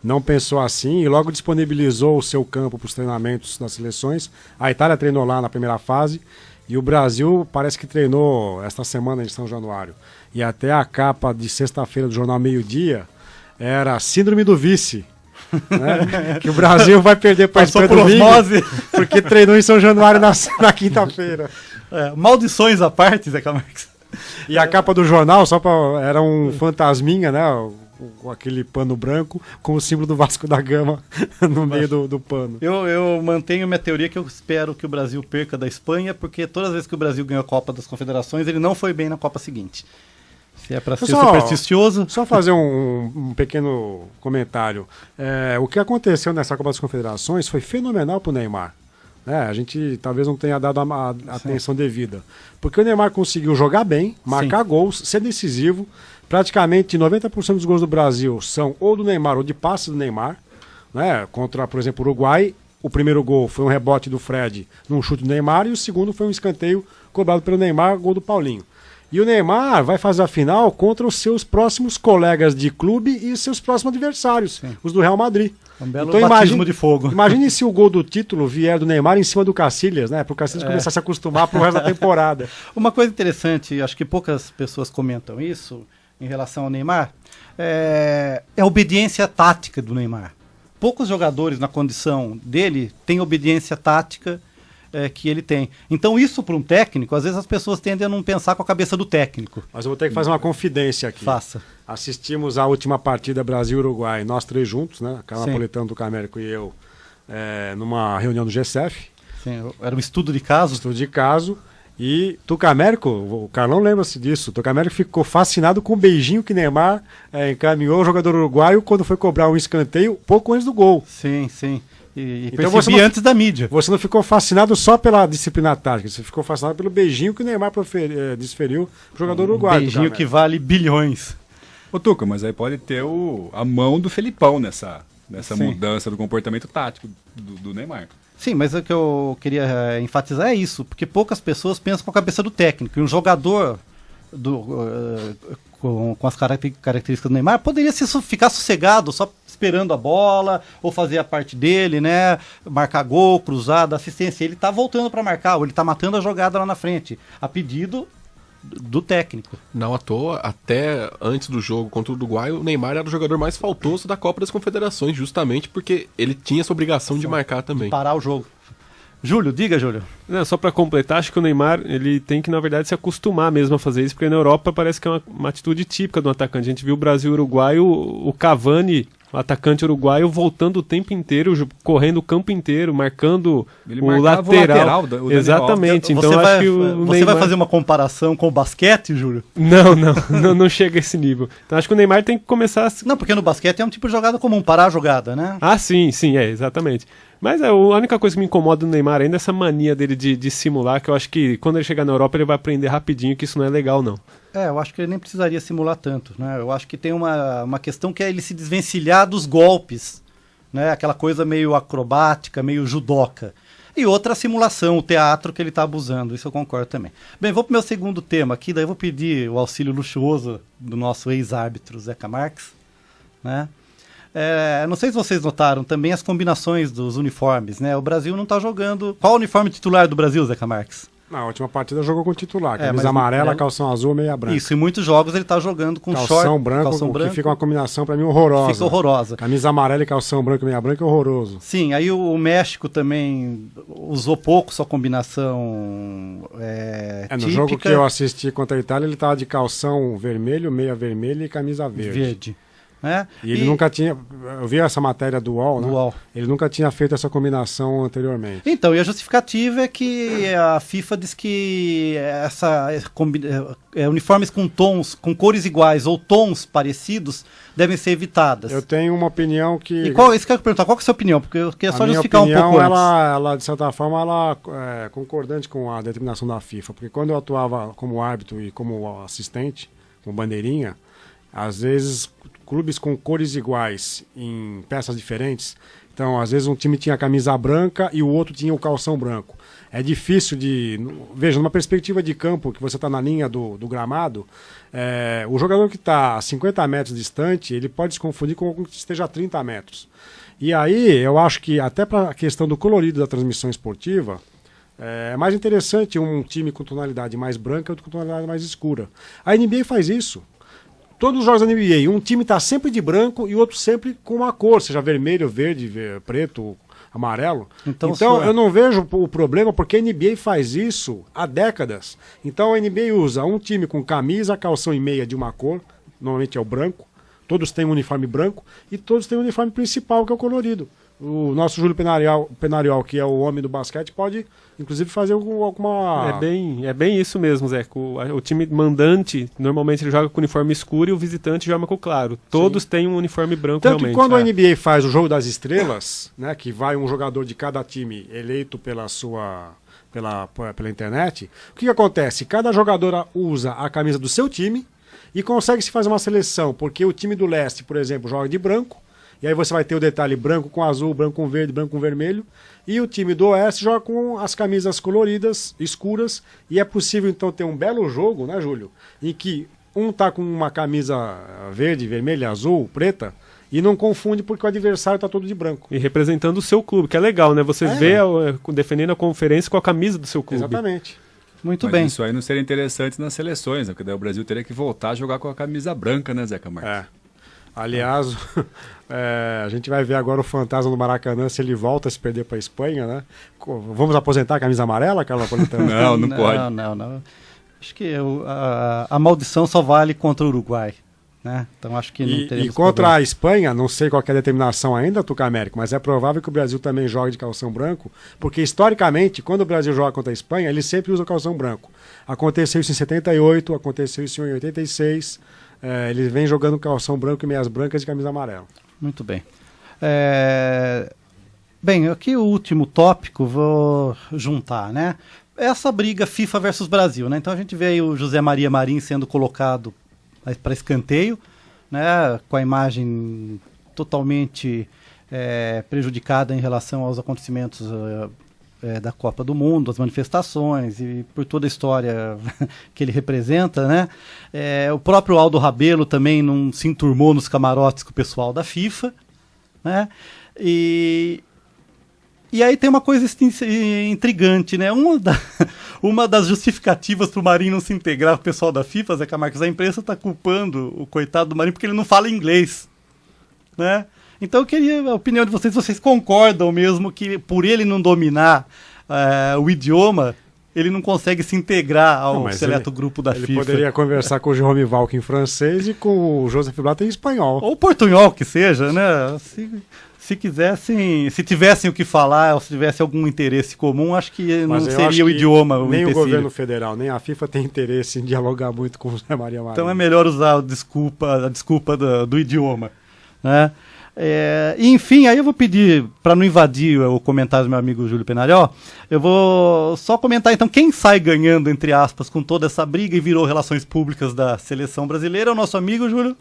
Speaker 5: não pensou assim e logo disponibilizou o seu campo para os treinamentos das seleções. A Itália treinou lá na primeira fase e o Brasil parece que treinou esta semana em São Januário. E até a capa de sexta-feira do jornal Meio-Dia era Síndrome do Vice. Né? Que o Brasil vai perder para a Espanha domingo porque treinou em São Januário na quinta-feira.
Speaker 6: Maldições à parte, Zé Camargo.
Speaker 5: E a capa do jornal era um fantasminha, né? Com aquele pano branco com o símbolo do Vasco da Gama no meio do pano.
Speaker 6: Eu mantenho minha teoria que eu espero que o Brasil perca da Espanha, porque todas as vezes que o Brasil ganhou a Copa das Confederações, ele não foi bem na Copa seguinte. Se é para ser supersticioso.
Speaker 5: Só fazer um pequeno comentário. O que aconteceu nessa Copa das Confederações foi fenomenal para o Neymar. A gente talvez não tenha dado a atenção devida. Porque o Neymar conseguiu jogar bem, marcar gols, ser decisivo. Praticamente 90% dos gols do Brasil são ou do Neymar ou de passe do Neymar. Né? Contra, por exemplo, o Uruguai. O primeiro gol foi um rebote do Fred num chute do Neymar e o segundo foi um escanteio cobrado pelo Neymar, gol do Paulinho. E o Neymar vai fazer a final contra os seus próximos colegas de clube e os seus próximos adversários, os do Real Madrid.
Speaker 6: Um belo batismo de fogo.
Speaker 5: Imagine se o gol do título vier do Neymar em cima do Cacilhas, né? Para o Cacilhas começar a se acostumar pro resto da temporada.
Speaker 6: Uma coisa interessante, acho que poucas pessoas comentam isso em relação ao Neymar, é a obediência tática do Neymar. Poucos jogadores na condição dele têm obediência tática que ele tem. Então isso para um técnico, às vezes as pessoas tendem a não pensar com a cabeça do técnico.
Speaker 5: Mas eu vou ter que fazer uma confidência aqui.
Speaker 6: Faça.
Speaker 5: Assistimos a última partida Brasil-Uruguai, nós três juntos, né? Carlos Napolitano, do Camérico e eu, numa reunião do GCF.
Speaker 6: Sim, era um estudo de caso.
Speaker 5: Estudo de caso. E Tucamérico, o Carlão lembra-se disso, Tucamérico ficou fascinado com o beijinho que Neymar encaminhou ao jogador uruguaio quando foi cobrar um escanteio pouco antes do gol.
Speaker 6: Sim, sim. E
Speaker 5: então
Speaker 6: percebi antes da mídia.
Speaker 5: Você não ficou fascinado só pela disciplina tática, você ficou fascinado pelo beijinho que o Neymar desferiu pro jogador uruguaio.
Speaker 6: Beijinho que vale bilhões.
Speaker 4: Ô Tuca, mas aí pode ter a mão do Felipão nessa mudança do comportamento tático do Neymar.
Speaker 6: Sim, mas o que eu queria enfatizar é isso, porque poucas pessoas pensam com a cabeça do técnico. E um jogador com as características do Neymar poderia ficar sossegado, só esperando a bola, ou fazer a parte dele, né? Marcar gol, cruzada, assistência. Ele tá voltando para marcar, ou ele tá matando a jogada lá na frente, a pedido do técnico.
Speaker 2: Não à toa, até antes do jogo contra o Uruguai, o Neymar era o jogador mais faltoso da Copa das Confederações, justamente porque ele tinha essa obrigação de marcar também.
Speaker 6: Parar o jogo. Júlio, diga, Júlio.
Speaker 3: Não, só para completar, acho que o Neymar ele tem que, na verdade, se acostumar mesmo a fazer isso, porque na Europa parece que é uma atitude típica do atacante. A gente viu o Brasil e o Uruguai, o Cavani, o atacante uruguaio, voltando o tempo inteiro, correndo o campo inteiro, marcando o lateral. Exatamente. Então acho que o
Speaker 6: Neymar... Você vai fazer uma comparação com o basquete, Júlio?
Speaker 3: Não chega a esse nível. Então acho que o Neymar tem que começar...
Speaker 6: Não, porque no basquete é um tipo de jogada comum, parar a jogada, né?
Speaker 3: Ah, sim, exatamente. Mas a única coisa que me incomoda no Neymar ainda é essa mania dele de simular, que eu acho que quando ele chegar na Europa ele vai aprender rapidinho que isso não é legal, não.
Speaker 6: Eu acho que ele nem precisaria simular tanto, né? Eu acho que tem uma questão que é ele se desvencilhar dos golpes, né? Aquela coisa meio acrobática, meio judoca. E outra simulação, o teatro que ele está abusando, isso eu concordo também. Bem, vou para o meu segundo tema aqui, daí eu vou pedir o auxílio luxuoso do nosso ex-árbitro Zeca Marques, né? Não sei se vocês notaram também as combinações dos uniformes, né? O Brasil não está jogando... Qual o uniforme titular do Brasil, Zeca Marques?
Speaker 5: Na última partida jogou com o titular, camisa
Speaker 6: mas
Speaker 5: amarela, calção azul, meia branca.
Speaker 6: Isso, em muitos jogos ele está jogando com
Speaker 5: calção branco, que fica uma combinação para mim horrorosa.
Speaker 6: Fica horrorosa.
Speaker 5: Camisa amarela e calção branco e meia branca é horroroso.
Speaker 6: Sim, aí o México também usou pouco sua combinação
Speaker 5: no
Speaker 6: típica.
Speaker 5: jogo que eu assisti contra a Itália, ele estava de calção vermelho, meia vermelha e camisa verde.
Speaker 6: Né?
Speaker 5: E ele nunca tinha... Eu vi essa matéria do UOL, né?
Speaker 6: UOL.
Speaker 5: Ele nunca tinha feito essa combinação anteriormente.
Speaker 6: Então, e a justificativa é que a FIFA diz que uniformes com tons, com cores iguais ou tons parecidos devem ser evitadas.
Speaker 5: Eu tenho uma opinião que...
Speaker 6: E isso que eu quero perguntar, qual que é a sua opinião? Porque eu queria só justificar um pouco antes.
Speaker 5: Ela, de certa forma, ela é concordante com a determinação da FIFA. Porque quando eu atuava como árbitro e como assistente, com bandeirinha, às vezes... clubes com cores iguais em peças diferentes. Então, às vezes um time tinha a camisa branca e o outro tinha o calção branco. É difícil de... Veja, numa perspectiva de campo, que você está na linha do gramado, o jogador que está a 50 metros distante, ele pode se confundir com algum que esteja a 30 metros. E aí, eu acho que até para a questão do colorido da transmissão esportiva, é mais interessante um time com tonalidade mais branca e outro com tonalidade mais escura. A NBA faz isso. Todos os jogos da NBA, um time está sempre de branco e o outro sempre com uma cor, seja vermelho, verde, preto, amarelo. Então eu não vejo o problema, porque a NBA faz isso há décadas. Então a NBA usa um time com camisa, calção e meia de uma cor, normalmente é o branco, todos têm um uniforme branco e todos têm um uniforme principal, que é o colorido. O nosso Júlio Penariol, que é o homem do basquete, pode, inclusive, fazer alguma...
Speaker 3: É bem isso mesmo, Zé. O time mandante, normalmente, ele joga com uniforme escuro e o visitante joga com claro. Todos têm um uniforme branco,
Speaker 5: tanto
Speaker 3: realmente.
Speaker 5: Que quando a NBA faz o jogo das estrelas, né, que vai um jogador de cada time eleito pela internet, o que acontece? Cada jogador usa a camisa do seu time e consegue se fazer uma seleção, porque o time do leste, por exemplo, joga de branco. E aí você vai ter o detalhe branco com azul, branco com verde, branco com vermelho. E o time do Oeste joga com as camisas coloridas, escuras. E é possível, então, ter um belo jogo, né, Júlio? Em que um tá com uma camisa verde, vermelha, azul, preta, e não confunde porque o adversário tá todo de branco.
Speaker 3: E representando o seu clube, que é legal, né? Você vê defendendo a conferência com a camisa do seu clube.
Speaker 5: Exatamente.
Speaker 6: Muito
Speaker 4: Mas
Speaker 6: bem.
Speaker 4: isso aí não seria interessante nas seleções, né? Porque daí o Brasil teria que voltar a jogar com a camisa branca, né, Zeca Marques?
Speaker 5: Aliás, a gente vai ver agora o fantasma do Maracanã, se ele volta a se perder para a Espanha, né? Vamos aposentar a camisa amarela, Carlos Napolitano?
Speaker 4: Não pode.
Speaker 6: Não. Acho que a maldição só vale contra o Uruguai, né? Então acho que não teremos
Speaker 5: E contra
Speaker 6: problema.
Speaker 5: a Espanha, não sei qual que é a determinação ainda, Tuca Américo, mas é provável que o Brasil também jogue de calção branco, porque historicamente, quando o Brasil joga contra a Espanha, ele sempre usa o calção branco. Aconteceu isso em 78, aconteceu isso em 86... ele vem jogando calção branco e meias brancas e camisa amarela.
Speaker 6: Muito bem. Bem, aqui o último tópico, vou juntar, né? Essa briga FIFA versus Brasil, né? Então a gente vê aí o José Maria Marim sendo colocado para escanteio, né? Com a imagem totalmente prejudicada em relação aos acontecimentos da Copa do Mundo, as manifestações e por toda a história que ele representa, né? O próprio Aldo Rabelo também não se enturmou nos camarotes com o pessoal da FIFA, né? E aí tem uma coisa intrigante, né? Uma das justificativas para o Marinho não se integrar com o pessoal da FIFA, Zé Camargo, a imprensa está culpando o coitado do Marinho porque ele não fala inglês, né? Então eu queria a opinião de vocês. Vocês concordam mesmo que por ele não dominar o idioma, ele não consegue se integrar ao seleto grupo da FIFA?
Speaker 5: Ele poderia conversar com o Jerome Valk em francês e com o Joseph Blatter em espanhol.
Speaker 6: Ou portunhol, que seja, né? Se quisessem, se tivessem o que falar, ou se tivesse algum interesse comum, acho que não seria o idioma o
Speaker 5: nem
Speaker 6: empecilho.
Speaker 5: o governo federal, nem a FIFA tem interesse em dialogar muito com o José Maria Marinho.
Speaker 6: Então é melhor usar a desculpa do idioma, né? Enfim, aí eu vou pedir, para não invadir o comentário do meu amigo Júlio Penariol, eu vou só comentar então quem sai ganhando, entre aspas, com toda essa briga e virou relações públicas da seleção brasileira, é o nosso amigo Júlio.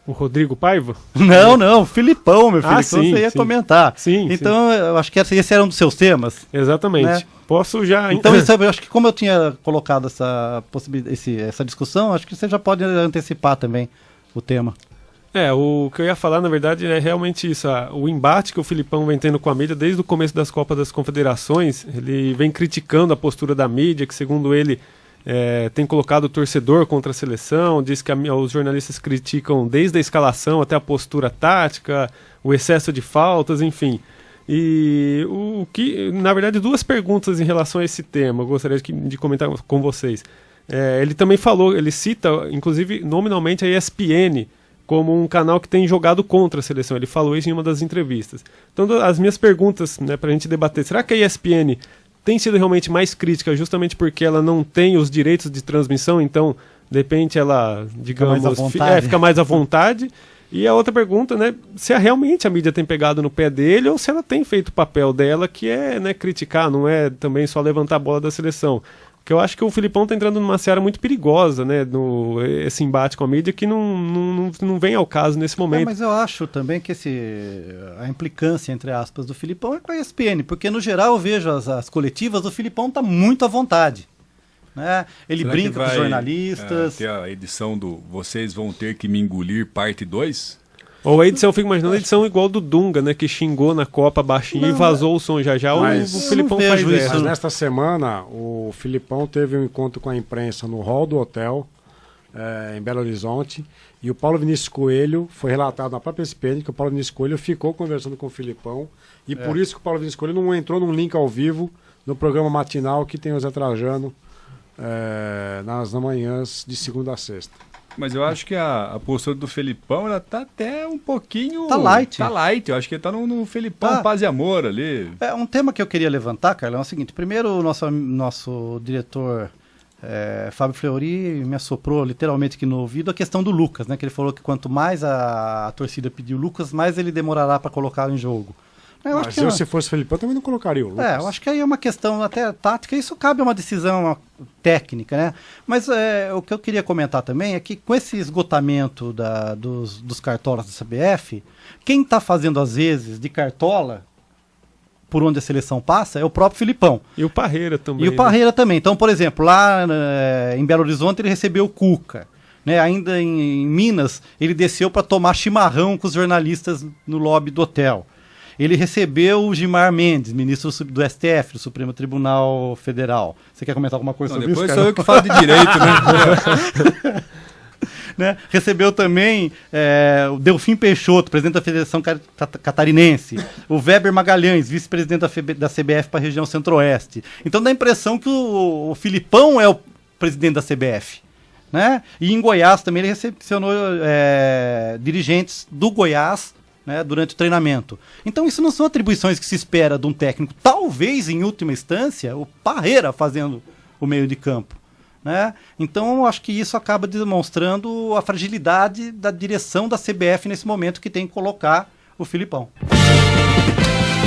Speaker 3: O Rodrigo Paiva?
Speaker 6: Não, o Filipão, meu filho, que
Speaker 3: sim,
Speaker 6: você ia
Speaker 3: sim.
Speaker 6: comentar.
Speaker 3: Sim,
Speaker 6: então, eu acho que esse era um dos seus temas.
Speaker 3: Exatamente.
Speaker 6: Né?
Speaker 3: Posso já...
Speaker 6: Então, eu acho que como eu tinha colocado essa possibilidade, essa discussão, acho que você já pode antecipar também o tema.
Speaker 3: O que eu ia falar, na verdade, é realmente isso. O embate que o Filipão vem tendo com a mídia desde o começo das Copas das Confederações, ele vem criticando a postura da mídia, que segundo ele tem colocado o torcedor contra a seleção, diz que os jornalistas criticam desde a escalação até a postura tática, o excesso de faltas, enfim. E na verdade, duas perguntas em relação a esse tema, eu gostaria de comentar com vocês. Ele também falou, ele cita, inclusive, nominalmente a ESPN, como um canal que tem jogado contra a seleção. Ele falou isso em uma das entrevistas. Então, as minhas perguntas, para a gente debater, será que a ESPN tem sido realmente mais crítica justamente porque ela não tem os direitos de transmissão, então, de repente, ela, digamos, fica mais à vontade? E a outra pergunta, se realmente a mídia tem pegado no pé dele ou se ela tem feito o papel dela, que é criticar, não é também só levantar a bola da seleção. Porque eu acho que o Filipão está entrando numa seara muito perigosa, esse embate com a mídia, que não vem ao caso nesse momento.
Speaker 6: Mas eu acho também que a implicância, entre aspas, do Filipão é com a ESPN, porque no geral eu vejo as coletivas, o Filipão está muito à vontade. Né? Ele
Speaker 4: Será
Speaker 6: brinca com os jornalistas.
Speaker 4: Ter a edição do Vocês Vão Ter Que Me Engolir, parte 2?
Speaker 3: Ou a edição, eu fico imaginando a edição igual do Dunga, que xingou na Copa baixinho e vazou o som já. O Filipão faz isso.
Speaker 5: Mas nesta semana, o Filipão teve um encontro com a imprensa no hall do hotel, em Belo Horizonte, e o Paulo Vinícius Coelho, foi relatado na própria ESPN, que o Paulo Vinícius Coelho ficou conversando com o Filipão, e por isso que o Paulo Vinícius Coelho não entrou num link ao vivo no programa matinal que tem o Zé Trajano nas manhãs de segunda a sexta.
Speaker 4: Mas eu acho que a postura do Felipão, ela tá até um pouquinho...
Speaker 6: Tá light.
Speaker 4: Tá light, eu acho que ele tá no Felipão paz e amor ali.
Speaker 6: Um tema que eu queria levantar, Carlão, é o seguinte. Primeiro, o nosso diretor Fábio Fleury me assoprou literalmente aqui no ouvido a questão do Lucas, que ele falou que quanto mais a torcida pediu o Lucas, mais ele demorará para colocá-lo em jogo.
Speaker 5: Se fosse Felipão, também não colocaria o Lucas.
Speaker 6: Eu acho que aí é uma questão até tática, isso cabe a uma decisão técnica, Mas o que eu queria comentar também é que com esse esgotamento dos cartolas da CBF, quem está fazendo às vezes de cartola por onde a seleção passa é o próprio Filipão.
Speaker 3: E o Parreira também.
Speaker 6: Também. Então, por exemplo, lá em Belo Horizonte ele recebeu o Cuca. Ainda em Minas, ele desceu para tomar chimarrão com os jornalistas no lobby do hotel. Ele recebeu o Gilmar Mendes, ministro do STF, do Supremo Tribunal Federal. Você quer comentar alguma coisa sobre isso,
Speaker 4: Depois sou eu que falo de direito,
Speaker 6: Recebeu também o Delfim Peixoto, presidente da Federação Catarinense. O Weber Magalhães, vice-presidente da CBF para a região Centro-Oeste. Então dá a impressão que o Filipão é o presidente da CBF. E em Goiás também ele recepcionou dirigentes do Goiás, durante o treinamento. Então isso não são atribuições que se espera de um técnico. Talvez, em última instância, o Parreira fazendo o meio de campo. Então eu acho que isso acaba demonstrando a fragilidade da direção da CBF nesse momento, que tem que colocar o Filipão.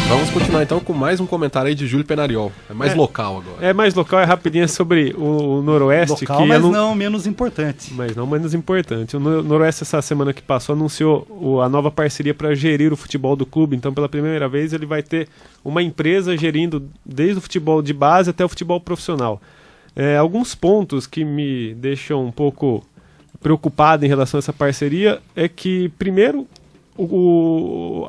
Speaker 2: Vamos continuar então com mais um comentário aí de Júlio Penariol. É mais local agora.
Speaker 3: É mais local, é rapidinho, sobre o Noroeste.
Speaker 6: Local, mas não menos importante.
Speaker 3: Mas não menos importante. O Noroeste, essa semana que passou, anunciou a nova parceria para gerir o futebol do clube. Então, pela primeira vez, ele vai ter uma empresa gerindo desde o futebol de base até o futebol profissional. Alguns pontos que me deixam um pouco preocupado em relação a essa parceria é que, primeiro,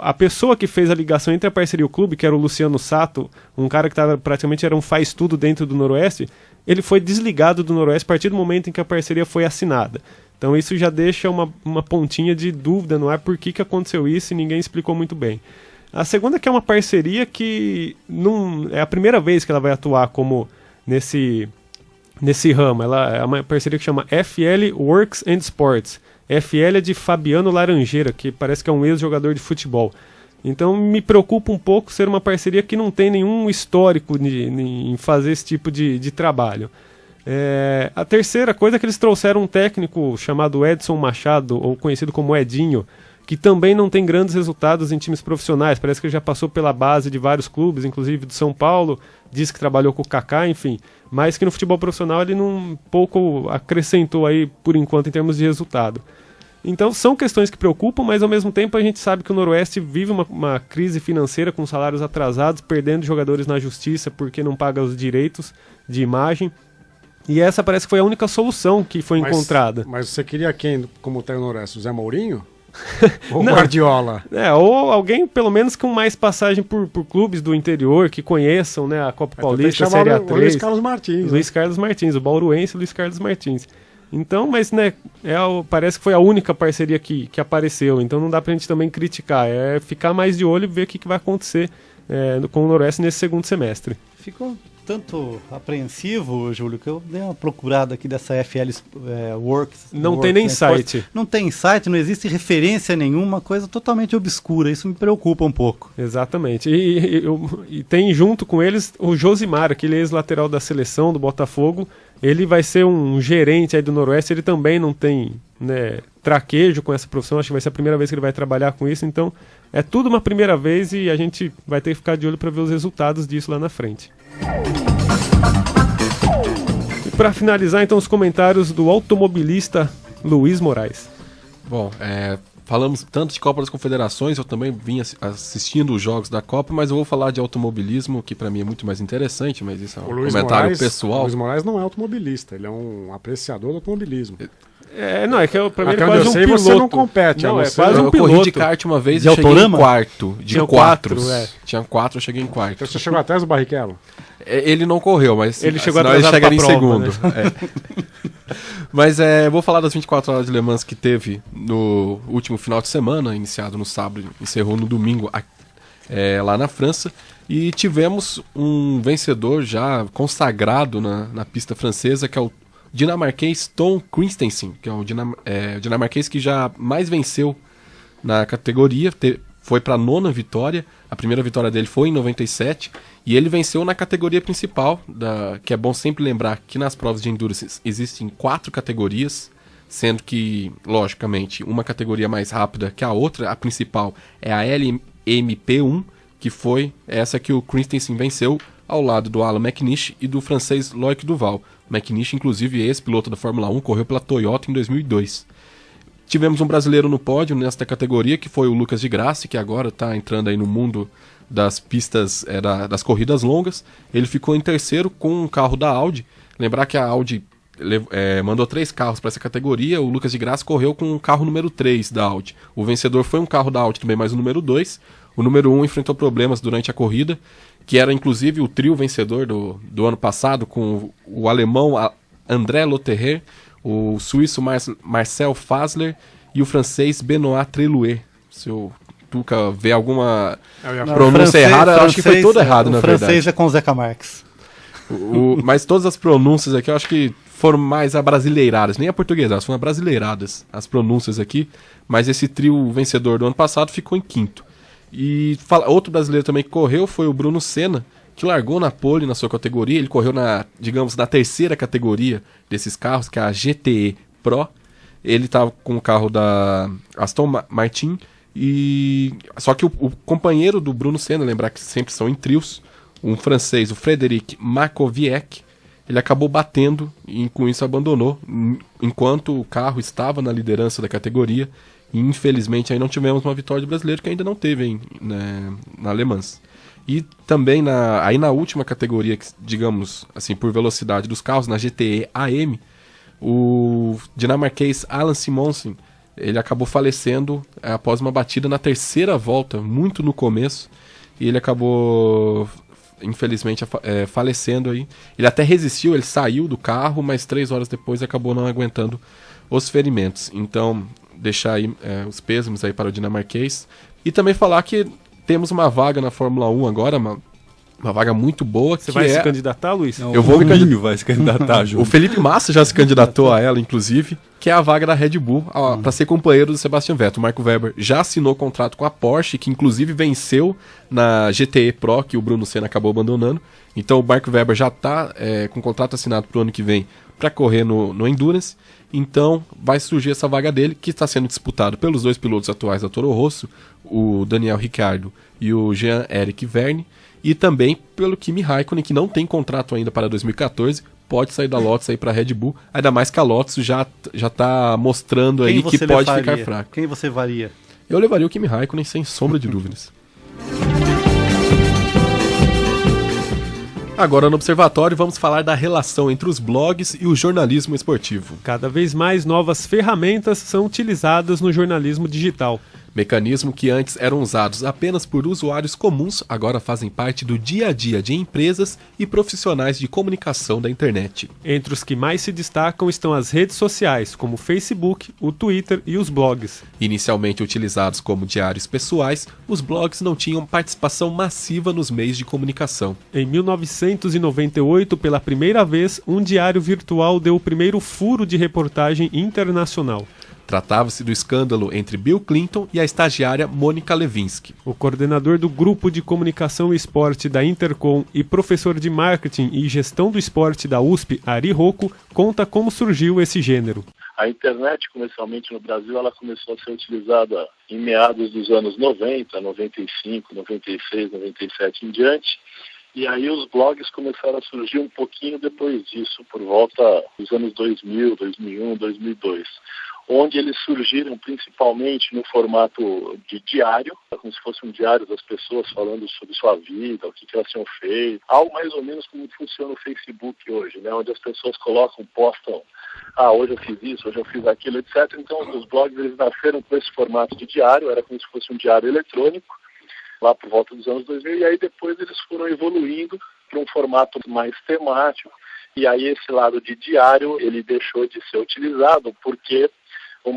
Speaker 3: a pessoa que fez a ligação entre a parceria e o clube, que era o Luciano Sato, um cara que praticamente era um faz-tudo dentro do Noroeste, ele foi desligado do Noroeste a partir do momento em que a parceria foi assinada. Então isso já deixa uma pontinha de dúvida no ar por que aconteceu isso e ninguém explicou muito bem. A segunda é que é uma parceria que não é a primeira vez que ela vai atuar como nesse ramo. Ela é uma parceria que chama FL Works and Sports. FL é de Fabiano Laranjeira, que parece que é um ex-jogador de futebol. Então me preocupa um pouco ser uma parceria que não tem nenhum histórico em fazer esse tipo de trabalho. A terceira coisa é que eles trouxeram um técnico chamado Edson Machado, ou conhecido como Edinho, que também não tem grandes resultados em times profissionais. Parece que ele já passou pela base de vários clubes, inclusive do São Paulo, disse que trabalhou com o Kaká, enfim, mas que no futebol profissional ele pouco acrescentou aí, por enquanto, em termos de resultado. Então são questões que preocupam, mas ao mesmo tempo a gente sabe que o Noroeste vive uma crise financeira com salários atrasados, perdendo jogadores na justiça porque não paga os direitos de imagem. E essa parece que foi a única solução que foi encontrada.
Speaker 5: Mas você queria quem como técnico Noroeste? O Zé Mourinho? Ou Guardiola?
Speaker 3: Ou alguém pelo menos com mais passagem por clubes do interior, que conheçam, né, a Copa Paulista, a Série A3.
Speaker 5: O Luiz Carlos Martins.
Speaker 3: Luiz Carlos Martins, o bauruense Luiz Carlos Martins. Então, mas né, parece que foi a única parceria que apareceu, então não dá pra gente também criticar, é ficar mais de olho e ver o que vai acontecer com o Noroeste nesse segundo semestre.
Speaker 6: Ficou tanto apreensivo, Júlio, que eu dei uma procurada aqui dessa FL Works.
Speaker 3: Não tem nem site.
Speaker 6: Não tem site, não existe referência nenhuma, coisa totalmente obscura, isso me preocupa um pouco.
Speaker 3: Exatamente, e tem junto com eles o Josimar, aquele ex-lateral da seleção do Botafogo. Ele vai ser um gerente aí do Noroeste, ele também não tem, né, traquejo com essa profissão, acho que vai ser a primeira vez que ele vai trabalhar com isso, então é tudo uma primeira vez e a gente vai ter que ficar de olho para ver os resultados disso lá na frente. E para finalizar, então, os comentários do automobilista Luiz Moraes.
Speaker 2: Bom, falamos tanto de Copa das Confederações, eu também vim assistindo os jogos da Copa, mas eu vou falar de automobilismo, que para mim é muito mais interessante, mas isso é um comentário pessoal.
Speaker 5: O Luiz Moraes não é automobilista, ele é um apreciador do automobilismo.
Speaker 3: Não, é que pra mim
Speaker 5: até
Speaker 3: é quase um piloto.
Speaker 5: Você não compete.
Speaker 3: Não,
Speaker 5: você
Speaker 3: quase um
Speaker 2: eu
Speaker 3: piloto.
Speaker 2: corri de kart uma vez
Speaker 6: De
Speaker 2: e cheguei
Speaker 6: Autorama?
Speaker 2: em quarto. De
Speaker 3: Tinha
Speaker 2: quatro.
Speaker 3: quatro,
Speaker 2: Tinha 4, eu cheguei em quarto.
Speaker 5: Então você chegou atrás do Barrichello?
Speaker 2: Ele não correu, mas
Speaker 3: Ele chegou
Speaker 2: senão ele
Speaker 3: atrasado
Speaker 2: chegaria em
Speaker 3: pra prova,
Speaker 2: segundo. Mas eu vou falar das 24 horas de Le Mans que teve no último final de semana, iniciado no sábado, encerrou no domingo lá na França. E tivemos um vencedor já consagrado na pista francesa, que é o dinamarquês Tom Kristensen, que é o dinamarquês que já mais venceu na categoria, foi para a 9ª vitória, a primeira vitória dele foi em 97, e ele venceu na categoria principal, que é bom sempre lembrar que nas provas de endurance existem 4 categorias, sendo que, logicamente, uma categoria mais rápida que a outra, a principal é a LMP1, que foi essa que o Kristensen venceu, ao lado do Alan McNish e do francês Loic Duval. McNish, inclusive, ex-piloto da Fórmula 1, correu pela Toyota em 2002. Tivemos um brasileiro no pódio nesta categoria, que foi o Lucas de Grassi, que agora está entrando aí no mundo das pistas, das corridas longas. Ele ficou em terceiro com um carro da Audi. Lembrar que a Audi mandou 3 carros para essa categoria, o Lucas de Grassi correu com o carro número 3 da Audi. O vencedor foi um carro da Audi também, mas o número 2. O número 1 enfrentou problemas durante a corrida, que era inclusive o trio vencedor do ano passado, com o alemão André Lotterer, o suíço Marcel Fasler e o francês Benoît Trelouet. Se o Tuca vê alguma pronúncia errada, eu acho que foi todo errado, na verdade.
Speaker 6: O francês é com o Zeca Marques.
Speaker 2: Mas todas as pronúncias aqui, eu acho que foram mais abrasileiradas, nem a portuguesa, foram abrasileiradas as pronúncias aqui, mas esse trio vencedor do ano passado ficou em 5º. E outro brasileiro também que correu foi o Bruno Senna, que largou na pole na sua categoria. Ele correu na 3ª categoria desses carros, que é a GTE Pro. Ele estava com o carro da Aston Martin. Só que o companheiro do Bruno Senna, lembrar que sempre são em trios, um francês, o Frédéric Makoviec, ele acabou batendo e com isso abandonou, enquanto o carro estava na liderança da categoria. E infelizmente aí não tivemos uma vitória do brasileiro, que ainda não teve na Le Mans. E também na última categoria, digamos assim, por velocidade dos carros, na GTE AM, o dinamarquês Alan Simonsen, ele acabou falecendo após uma batida na 3ª volta, muito no começo, e ele acabou, infelizmente, falecendo aí. Ele até resistiu, ele saiu do carro, mas 3 horas depois acabou não aguentando os ferimentos. Então, deixar aí os pêsames aí para o dinamarquês. E também falar que temos uma vaga na Fórmula 1 agora, Uma vaga muito boa.
Speaker 3: Você vai se candidatar, Luiz?
Speaker 2: Eu vou me
Speaker 4: candidatar. Vai se candidatar, Ju.
Speaker 2: O Felipe Massa já se candidatou a ela, inclusive, que é a vaga da Red Bull, para ser companheiro do Sebastian Vettel. O Marco Webber já assinou contrato com a Porsche, que inclusive venceu na GTE Pro, que o Bruno Senna acabou abandonando. Então o Marco Webber já está com contrato assinado para o ano que vem para correr no Endurance. Então vai surgir essa vaga dele, que está sendo disputado pelos dois pilotos atuais da Toro Rosso, o Daniel Ricciardo e o Jean-Eric Vergne, e também pelo Kimi Raikkonen, que não tem contrato ainda para 2014, pode sair da Lotus aí para a Red Bull, ainda mais que a Lotus já está mostrando aí que pode ficar fraco.
Speaker 6: Quem você varia?
Speaker 2: Eu levaria o Kimi Raikkonen sem sombra de dúvidas. Agora no Observatório vamos falar da relação entre os blogs e o jornalismo esportivo.
Speaker 3: Cada vez mais novas ferramentas são utilizadas no jornalismo digital.
Speaker 2: Mecanismos que antes eram usados apenas por usuários comuns, agora fazem parte do dia a dia de empresas e profissionais de comunicação da internet.
Speaker 3: Entre os que mais se destacam estão as redes sociais, como o Facebook, o Twitter e os blogs.
Speaker 2: Inicialmente utilizados como diários pessoais, os blogs não tinham participação massiva nos meios de comunicação.
Speaker 3: Em 1998, pela primeira vez, um diário virtual deu o primeiro furo de reportagem internacional.
Speaker 2: Tratava-se do escândalo entre Bill Clinton e a estagiária Mônica Lewinsky.
Speaker 3: O coordenador do Grupo de Comunicação e Esporte da Intercom e professor de Marketing e Gestão do Esporte da USP, Ari Rocco, conta como surgiu esse gênero.
Speaker 8: A internet, comercialmente no Brasil, ela começou a ser utilizada em meados dos anos 90, 95, 96, 97 em diante. E aí os blogs começaram a surgir um pouquinho depois disso, por volta dos anos 2000, 2001, 2002. Onde eles surgiram principalmente no formato de diário, como se fosse um diário das pessoas falando sobre sua vida, o que elas tinham feito, algo mais ou menos como funciona o Facebook hoje, né? Onde as pessoas postam, hoje eu fiz isso, hoje eu fiz aquilo, etc. Então os blogs eles nasceram com esse formato de diário, era como se fosse um diário eletrônico, lá por volta dos anos 2000, e aí depois eles foram evoluindo para um formato mais temático, e aí esse lado de diário ele deixou de ser utilizado porque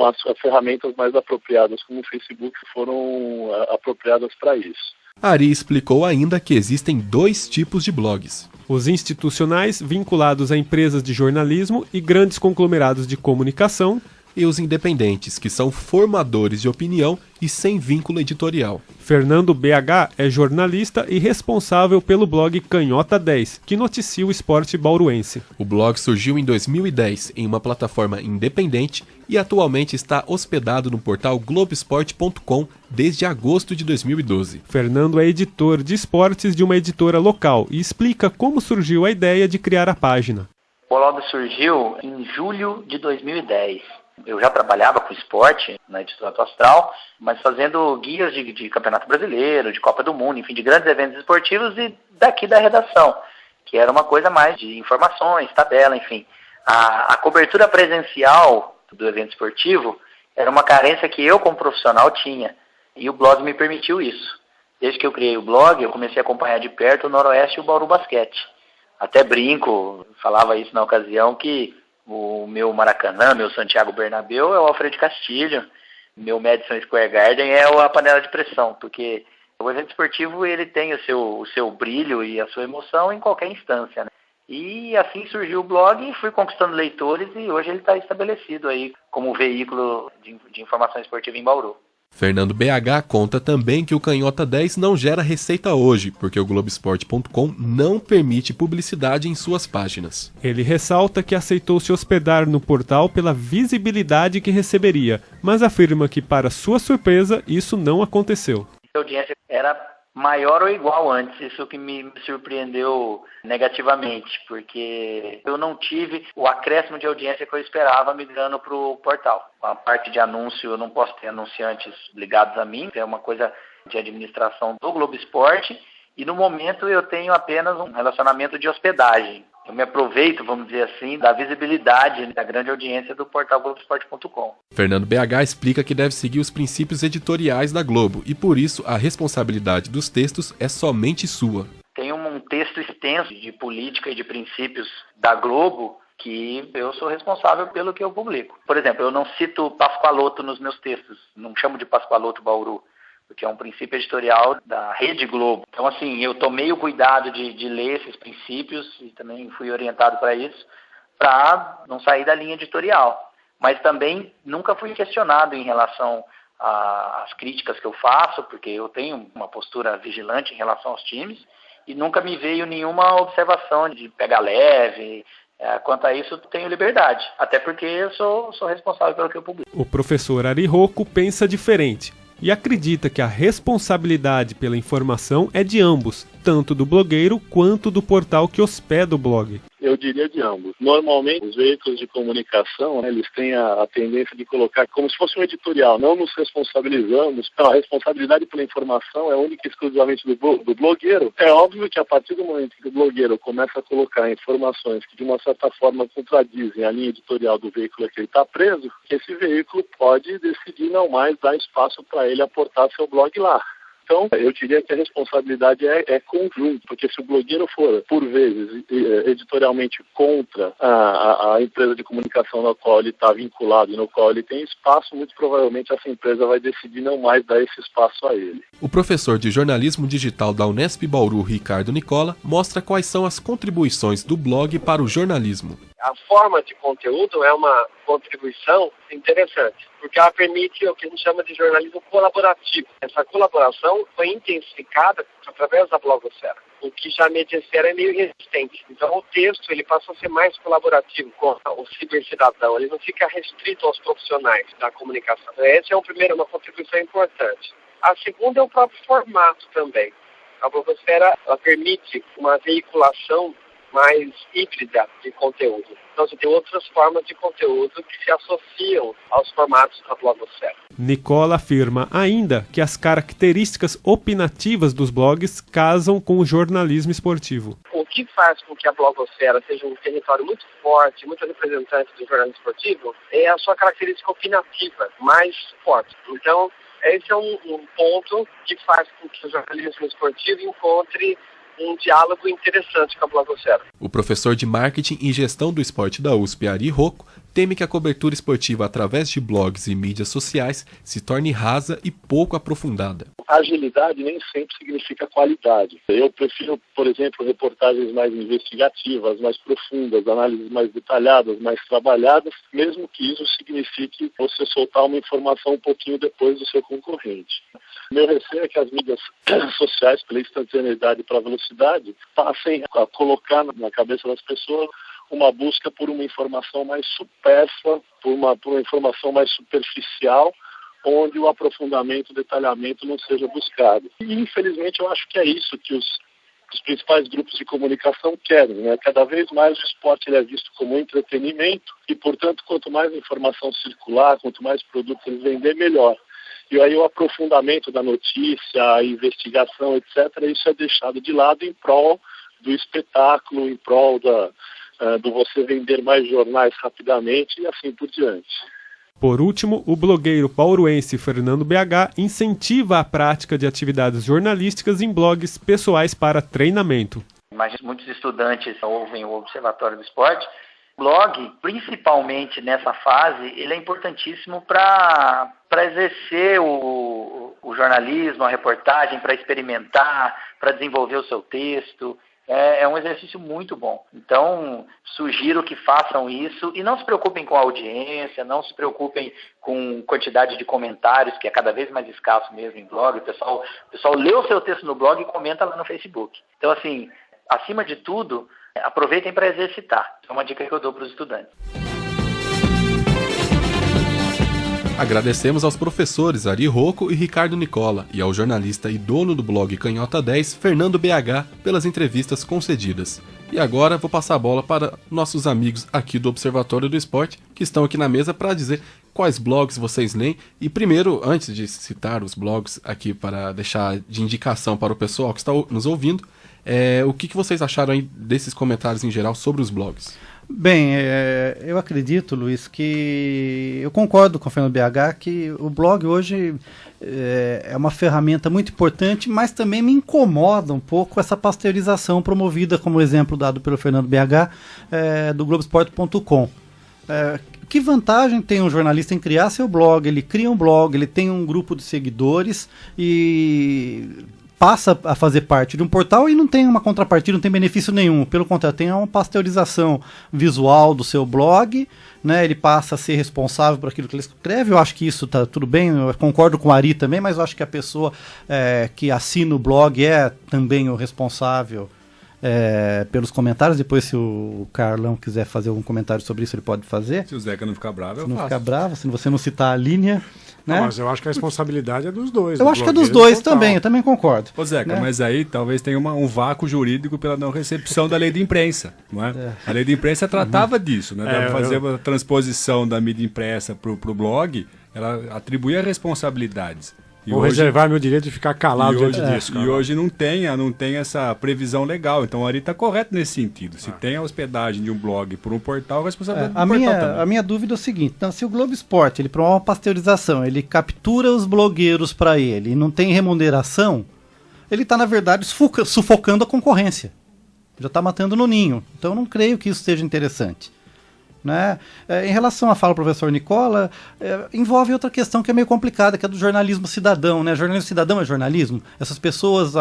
Speaker 8: as ferramentas mais apropriadas, como o Facebook, foram apropriadas para isso.
Speaker 2: Ari explicou ainda que existem dois tipos de blogs.
Speaker 3: Os institucionais, vinculados a empresas de jornalismo e grandes conglomerados de comunicação,
Speaker 2: e os independentes, que são formadores de opinião e sem vínculo editorial.
Speaker 3: Fernando BH é jornalista e responsável pelo blog Canhota 10, que noticia o esporte bauruense.
Speaker 2: O blog surgiu em 2010 em uma plataforma independente e atualmente está hospedado no portal Globesport.com desde agosto de 2012.
Speaker 3: Fernando é editor de esportes de uma editora local e explica como surgiu a ideia de criar a página.
Speaker 9: O blog surgiu em julho de 2010. Eu já trabalhava com esporte na editora Astral, mas fazendo guias de Campeonato Brasileiro, de Copa do Mundo, enfim, de grandes eventos esportivos e daqui da redação, que era uma coisa mais de informações, tabela, enfim. A cobertura presencial do evento esportivo era uma carência que eu, como profissional, tinha, e o blog me permitiu isso. Desde que eu criei o blog, eu comecei a acompanhar de perto o Noroeste e o Bauru Basquete. Até brinco, falava isso na ocasião, que o meu Maracanã, meu Santiago Bernabéu é o Alfredo Castilho, meu Madison Square Garden é a panela de pressão, porque o evento esportivo ele tem o seu brilho e a sua emoção em qualquer instância, né? E assim surgiu o blog e fui conquistando leitores e hoje ele está estabelecido aí como veículo de informação esportiva em Bauru.
Speaker 2: Fernando BH conta também que o Canhota 10 não gera receita hoje, porque o Globesport.com não permite publicidade em suas páginas.
Speaker 3: Ele ressalta que aceitou se hospedar no portal pela visibilidade que receberia, mas afirma que, para sua surpresa, isso não aconteceu.
Speaker 9: A audiência era maior ou igual antes, isso que me surpreendeu negativamente, porque eu não tive o acréscimo de audiência que eu esperava migrando para o portal. A parte de anúncio, eu não posso ter anunciantes ligados a mim, é uma coisa de administração do Globo Esporte, e no momento eu tenho apenas um relacionamento de hospedagem. Eu me aproveito, vamos dizer assim, da visibilidade da grande audiência do portal Globesport.com.
Speaker 2: Fernando BH explica que deve seguir os princípios editoriais da Globo e, por isso, a responsabilidade dos textos é somente sua.
Speaker 9: Tem um texto extenso de política e de princípios da Globo que eu sou responsável pelo que eu publico. Por exemplo, eu não cito Pascoaloto nos meus textos, não chamo de Pascoaloto Bauru, porque é um princípio editorial da Rede Globo. Então, assim, eu tomei o cuidado de ler esses princípios e também fui orientado para isso, para não sair da linha editorial. Mas também nunca fui questionado em relação às críticas que eu faço, porque eu tenho uma postura vigilante em relação aos times, e nunca me veio nenhuma observação de pegar leve. Quanto a isso, tenho liberdade, até porque eu sou responsável pelo que eu publico.
Speaker 3: O professor Ari Rocco pensa diferente e acredita que a responsabilidade pela informação é de ambos, tanto do blogueiro quanto do portal que hospeda o blog.
Speaker 8: Eu diria de ambos. Normalmente, os veículos de comunicação, né, eles têm a tendência de colocar como se fosse um editorial. Não nos responsabilizamos. Então, a responsabilidade pela informação é única e exclusivamente do blogueiro. É óbvio que a partir do momento que o blogueiro começa a colocar informações que de uma certa forma contradizem a linha editorial do veículo a que ele está preso, esse veículo pode decidir não mais dar espaço para ele aportar seu blog lá. Então, eu diria que a responsabilidade é conjunta, porque se o blogueiro for, por vezes, editorialmente contra a empresa de comunicação na qual ele está vinculado e no qual ele tem espaço, muito provavelmente essa empresa vai decidir não mais dar esse espaço a ele.
Speaker 2: O professor de jornalismo digital da Unesp Bauru, Ricardo Nicola, mostra quais são as contribuições do blog para o jornalismo.
Speaker 10: A forma de conteúdo é uma contribuição interessante, porque ela permite o que a gente chama de jornalismo colaborativo. Essa colaboração foi intensificada através da blogosfera, o que já a mediasfera é meio resistente. Então o texto ele passa a ser mais colaborativo com o cibercidadão, ele não fica restrito aos profissionais da comunicação. Essa é uma contribuição importante. A segunda é o próprio formato também. A blogosfera ela permite uma veiculação mais híbrida de conteúdo. Então você tem outras formas de conteúdo que se associam aos formatos da blogosfera.
Speaker 3: Nicola afirma ainda que as características opinativas dos blogs casam com o jornalismo esportivo.
Speaker 10: O que faz com que a blogosfera seja um território muito forte, muito representante do jornalismo esportivo, é a sua característica opinativa mais forte. Então, esse é um ponto que faz com que o jornalismo esportivo encontre um diálogo interessante com a blogosfera.
Speaker 2: O professor de marketing e gestão do esporte da USP, Ari Rocco, teme que a cobertura esportiva através de blogs e mídias sociais se torne rasa e pouco aprofundada.
Speaker 8: Agilidade nem sempre significa qualidade. Eu prefiro, por exemplo, reportagens mais investigativas, mais profundas, análises mais detalhadas, mais trabalhadas, mesmo que isso signifique você soltar uma informação um pouquinho depois do seu concorrente. Meu receio é que as mídias sociais, pela instantaneidade e pela velocidade, passem a colocar na cabeça das pessoas uma busca por uma informação mais supérflua, por uma informação mais superficial, onde o aprofundamento, o detalhamento não seja buscado. E, infelizmente, eu acho que é isso que os principais grupos de comunicação querem, né? Cada vez mais o esporte ele é visto como entretenimento e, portanto, quanto mais informação circular, quanto mais produtos eles vender, melhor. E aí o aprofundamento da notícia, a investigação, etc., isso é deixado de lado em prol do espetáculo, em prol do você vender mais jornais rapidamente e assim por diante.
Speaker 3: Por último, o blogueiro pauruense Fernando BH incentiva a prática de atividades jornalísticas em blogs pessoais para treinamento.
Speaker 9: Imagino que muitos estudantes ouvem o Observatório do Esporte. O blog, principalmente nessa fase, ele é importantíssimo para exercer o jornalismo, a reportagem, para experimentar, para desenvolver o seu texto. É um exercício muito bom. Então, sugiro que façam isso e não se preocupem com a audiência, não se preocupem com quantidade de comentários, que é cada vez mais escasso mesmo em blog. O pessoal lê o seu texto no blog e comenta lá no Facebook. Então, assim, acima de tudo, aproveitem para exercitar. É uma dica que eu dou para os estudantes.
Speaker 2: Agradecemos aos professores Ari Rocco e Ricardo Nicola e ao jornalista e dono do blog Canhota 10, Fernando BH, pelas entrevistas concedidas. E agora vou passar a bola para nossos amigos aqui do Observatório do Esporte, que estão aqui na mesa para dizer quais blogs vocês leem. E primeiro, antes de citar os blogs aqui para deixar de indicação para o pessoal que está nos ouvindo, o que vocês acharam aí desses comentários em geral sobre os blogs?
Speaker 6: Bem, eu acredito, Luiz, que eu concordo com o Fernando BH que o blog hoje é uma ferramenta muito importante, mas também me incomoda um pouco essa pasteurização promovida, como exemplo dado pelo Fernando BH, do Globoesporte.com. Que vantagem tem um jornalista em criar seu blog? Ele cria um blog, ele tem um grupo de seguidores e passa a fazer parte de um portal e não tem uma contrapartida, não tem benefício nenhum. Pelo contrário, tem uma pasteurização visual do seu blog, né? Ele passa a ser responsável por aquilo que ele escreve. Eu acho que isso está tudo bem, eu concordo com o Ari também, mas eu acho que a pessoa que assina o blog é também o responsável pelos comentários. Depois, se o Carlão quiser fazer algum comentário sobre isso, ele pode fazer.
Speaker 4: Se o Zeca não ficar bravo,
Speaker 6: se não ficar bravo, se você não citar a linha... Né?
Speaker 5: Mas eu acho que a responsabilidade é dos dois.
Speaker 6: Eu acho que é dos dois também, eu também concordo.
Speaker 4: Ô Zeca,
Speaker 6: né?
Speaker 4: Mas aí talvez tenha um vácuo jurídico pela não recepção da lei de imprensa, não é? A lei de imprensa tratava disso, né? Fazer uma transposição da mídia impressa para o blog, ela atribuía responsabilidades.
Speaker 5: Vou reservar meu direito de ficar calado diante disso.
Speaker 4: E hoje não tem essa previsão legal. Então o Ari está correto nesse sentido. Se tem a hospedagem de um blog por um portal, a responsabilidade do portal também.
Speaker 6: A minha dúvida é o seguinte: então, se o Globo Esporte ele promove uma pasteurização, ele captura os blogueiros para ele e não tem remuneração, ele está, na verdade, sufocando a concorrência. Já está matando no ninho. Então eu não creio que isso seja interessante. Né? Em relação à fala do professor Nicola, envolve outra questão que é meio complicada, que é do jornalismo cidadão. Né? Jornalismo cidadão é jornalismo? Essas pessoas,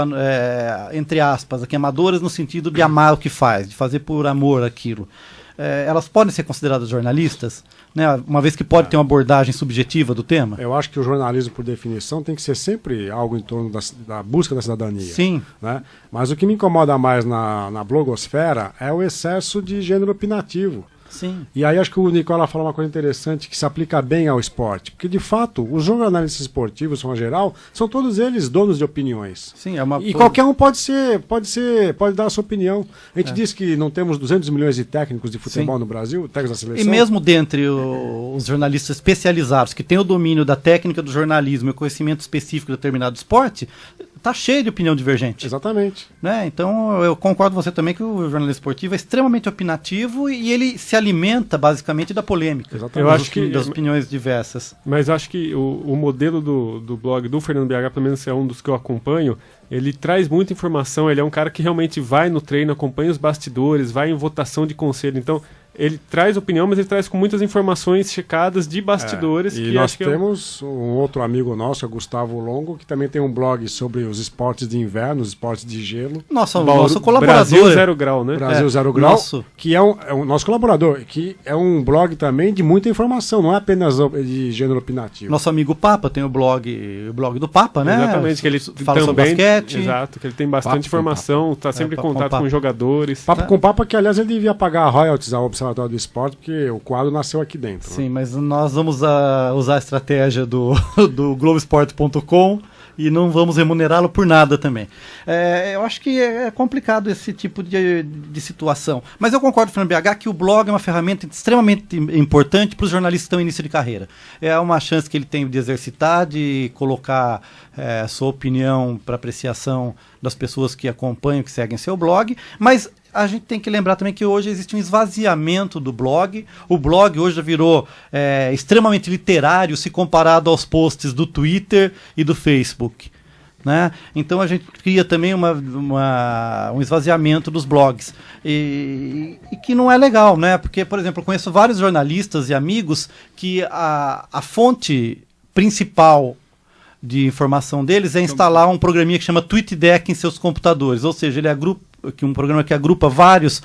Speaker 6: entre aspas, aqui, amadoras no sentido de amar o que faz, de fazer por amor aquilo. Elas podem ser consideradas jornalistas, né? Uma vez que pode ter uma abordagem subjetiva do tema?
Speaker 5: Eu acho que o jornalismo, por definição, tem que ser sempre algo em torno da busca da cidadania.
Speaker 6: Sim.
Speaker 5: Né? Mas o que me incomoda mais na blogosfera é o excesso de gênero opinativo.
Speaker 6: Sim.
Speaker 5: E aí acho que o Nicola falou uma coisa interessante que se aplica bem ao esporte, porque de fato os jornalistas esportivos, de forma geral, são todos eles donos de opiniões.
Speaker 6: Sim,
Speaker 5: e qualquer um pode dar a sua opinião. A gente diz que não temos 200 milhões de técnicos de futebol
Speaker 6: Sim.
Speaker 5: no Brasil, técnicos da seleção.
Speaker 6: E mesmo dentre os jornalistas especializados que têm o domínio da técnica do jornalismo e o conhecimento específico de determinado esporte, está cheio de opinião divergente.
Speaker 5: Exatamente.
Speaker 6: Né? Então eu concordo com você também que o jornalismo esportivo é extremamente opinativo e ele se alimenta basicamente da polêmica.
Speaker 5: Exatamente.
Speaker 3: Eu acho que
Speaker 6: das opiniões diversas.
Speaker 3: Mas acho que o modelo do blog do Fernando BH, pelo menos é um dos que eu acompanho, ele traz muita informação, ele é um cara que realmente vai no treino, acompanha os bastidores, vai em votação de conselho, então ele traz opinião, mas ele traz com muitas informações checadas de bastidores.
Speaker 5: E nós temos um outro amigo nosso, o Gustavo Longo, que também tem um blog sobre os esportes de inverno, os esportes de gelo.
Speaker 6: Nosso colaborador.
Speaker 3: Brasil Zero Grau, né?
Speaker 5: Brasil Zero Grau, que é um nosso colaborador, que é um blog também de muita informação, não é apenas de gênero opinativo.
Speaker 6: Nosso amigo Papa tem o blog do Papa, né?
Speaker 3: Exatamente, que ele
Speaker 6: fala sobre basquete.
Speaker 3: Exato, que ele tem bastante informação, está sempre em contato com jogadores.
Speaker 5: Papo com Papa, que aliás ele devia pagar royalties ao Observatório do Esporte, porque o quadro nasceu aqui dentro.
Speaker 6: Sim, né? Mas nós vamos usar a estratégia do Globoesporte.com e não vamos remunerá-lo por nada também. Eu acho que é complicado esse tipo de situação. Mas eu concordo com o Fernando BH que o blog é uma ferramenta extremamente importante para os jornalistas que estão em início de carreira. É uma chance que ele tem de exercitar, de colocar sua opinião para apreciação das pessoas que acompanham, que seguem seu blog, mas a gente tem que lembrar também que hoje existe um esvaziamento do blog. O blog hoje já virou extremamente literário se comparado aos posts do Twitter e do Facebook. Né? Então a gente cria também um esvaziamento dos blogs. E que não é legal, né? Porque, por exemplo, eu conheço vários jornalistas e amigos que a fonte principal de informação deles é instalar um programinha que chama TweetDeck em seus computadores. Ou seja, ele um programa que agrupa várias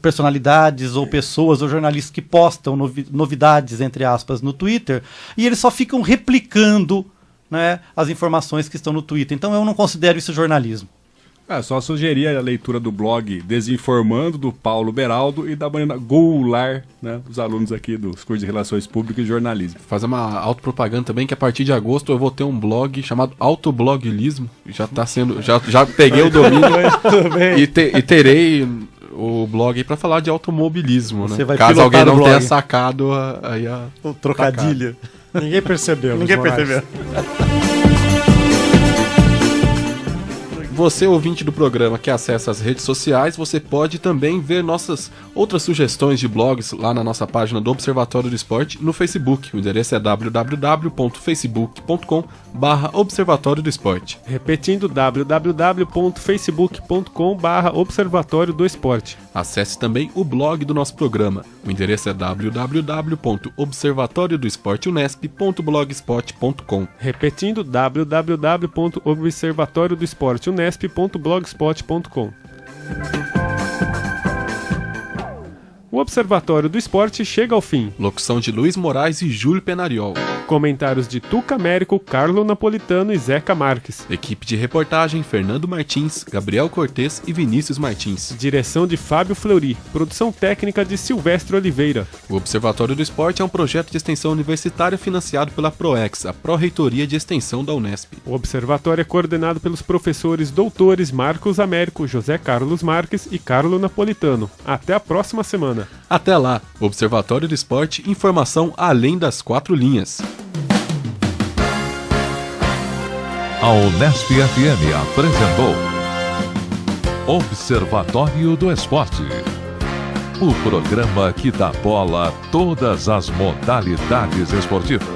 Speaker 6: personalidades ou pessoas ou jornalistas que postam novidades, entre aspas, no Twitter, e eles só ficam replicando, né, as informações que estão no Twitter. Então eu não considero isso jornalismo.
Speaker 4: Só sugerir a leitura do blog Desinformando, do Paulo Beraldo, e da Mariana Goulart, né, os alunos aqui dos cursos de Relações Públicas e Jornalismo.
Speaker 2: Fazer uma autopropaganda também, que a partir de agosto eu vou ter um blog chamado Autoblogilismo. Já está sendo. Já peguei o domínio e terei o blog para falar de automobilismo. Você, né? Caso alguém não tenha sacado
Speaker 6: o trocadilho.
Speaker 5: Ninguém percebeu.
Speaker 2: Você, ouvinte do programa que acessa as redes sociais, você pode também ver nossas outras sugestões de blogs lá na nossa página do Observatório do Esporte no Facebook. O endereço é www.facebook.com/Observatório do Esporte.
Speaker 3: Repetindo, www.facebook.com/Observatório do Esporte.
Speaker 2: Acesse também o blog do nosso programa. O endereço é www.observatoriodossporteunesp.blogspot.com.
Speaker 3: Repetindo, www.observatoriodossporteunesp.blogspot.com. O Observatório do Esporte chega ao fim.
Speaker 2: Locução de Luiz Moraes e Júlio Penariol.
Speaker 3: Comentários de Tuca Américo, Carlo Napolitano e Zeca Marques.
Speaker 2: Equipe de reportagem Fernando Martins, Gabriel Cortez e Vinícius Martins.
Speaker 3: Direção de Fábio Fleury. Produção técnica de Silvestre Oliveira.
Speaker 2: O Observatório do Esporte é um projeto de extensão universitária financiado pela PROEX, a Pró-Reitoria de Extensão da Unesp.
Speaker 3: O Observatório é coordenado pelos professores doutores Marcos Américo, José Carlos Marques e Carlo Napolitano. Até a próxima semana.
Speaker 2: Até lá, Observatório do Esporte, informação além das 4 linhas.
Speaker 1: A Unesp FM apresentou Observatório do Esporte, o programa que dá bola a todas as modalidades esportivas.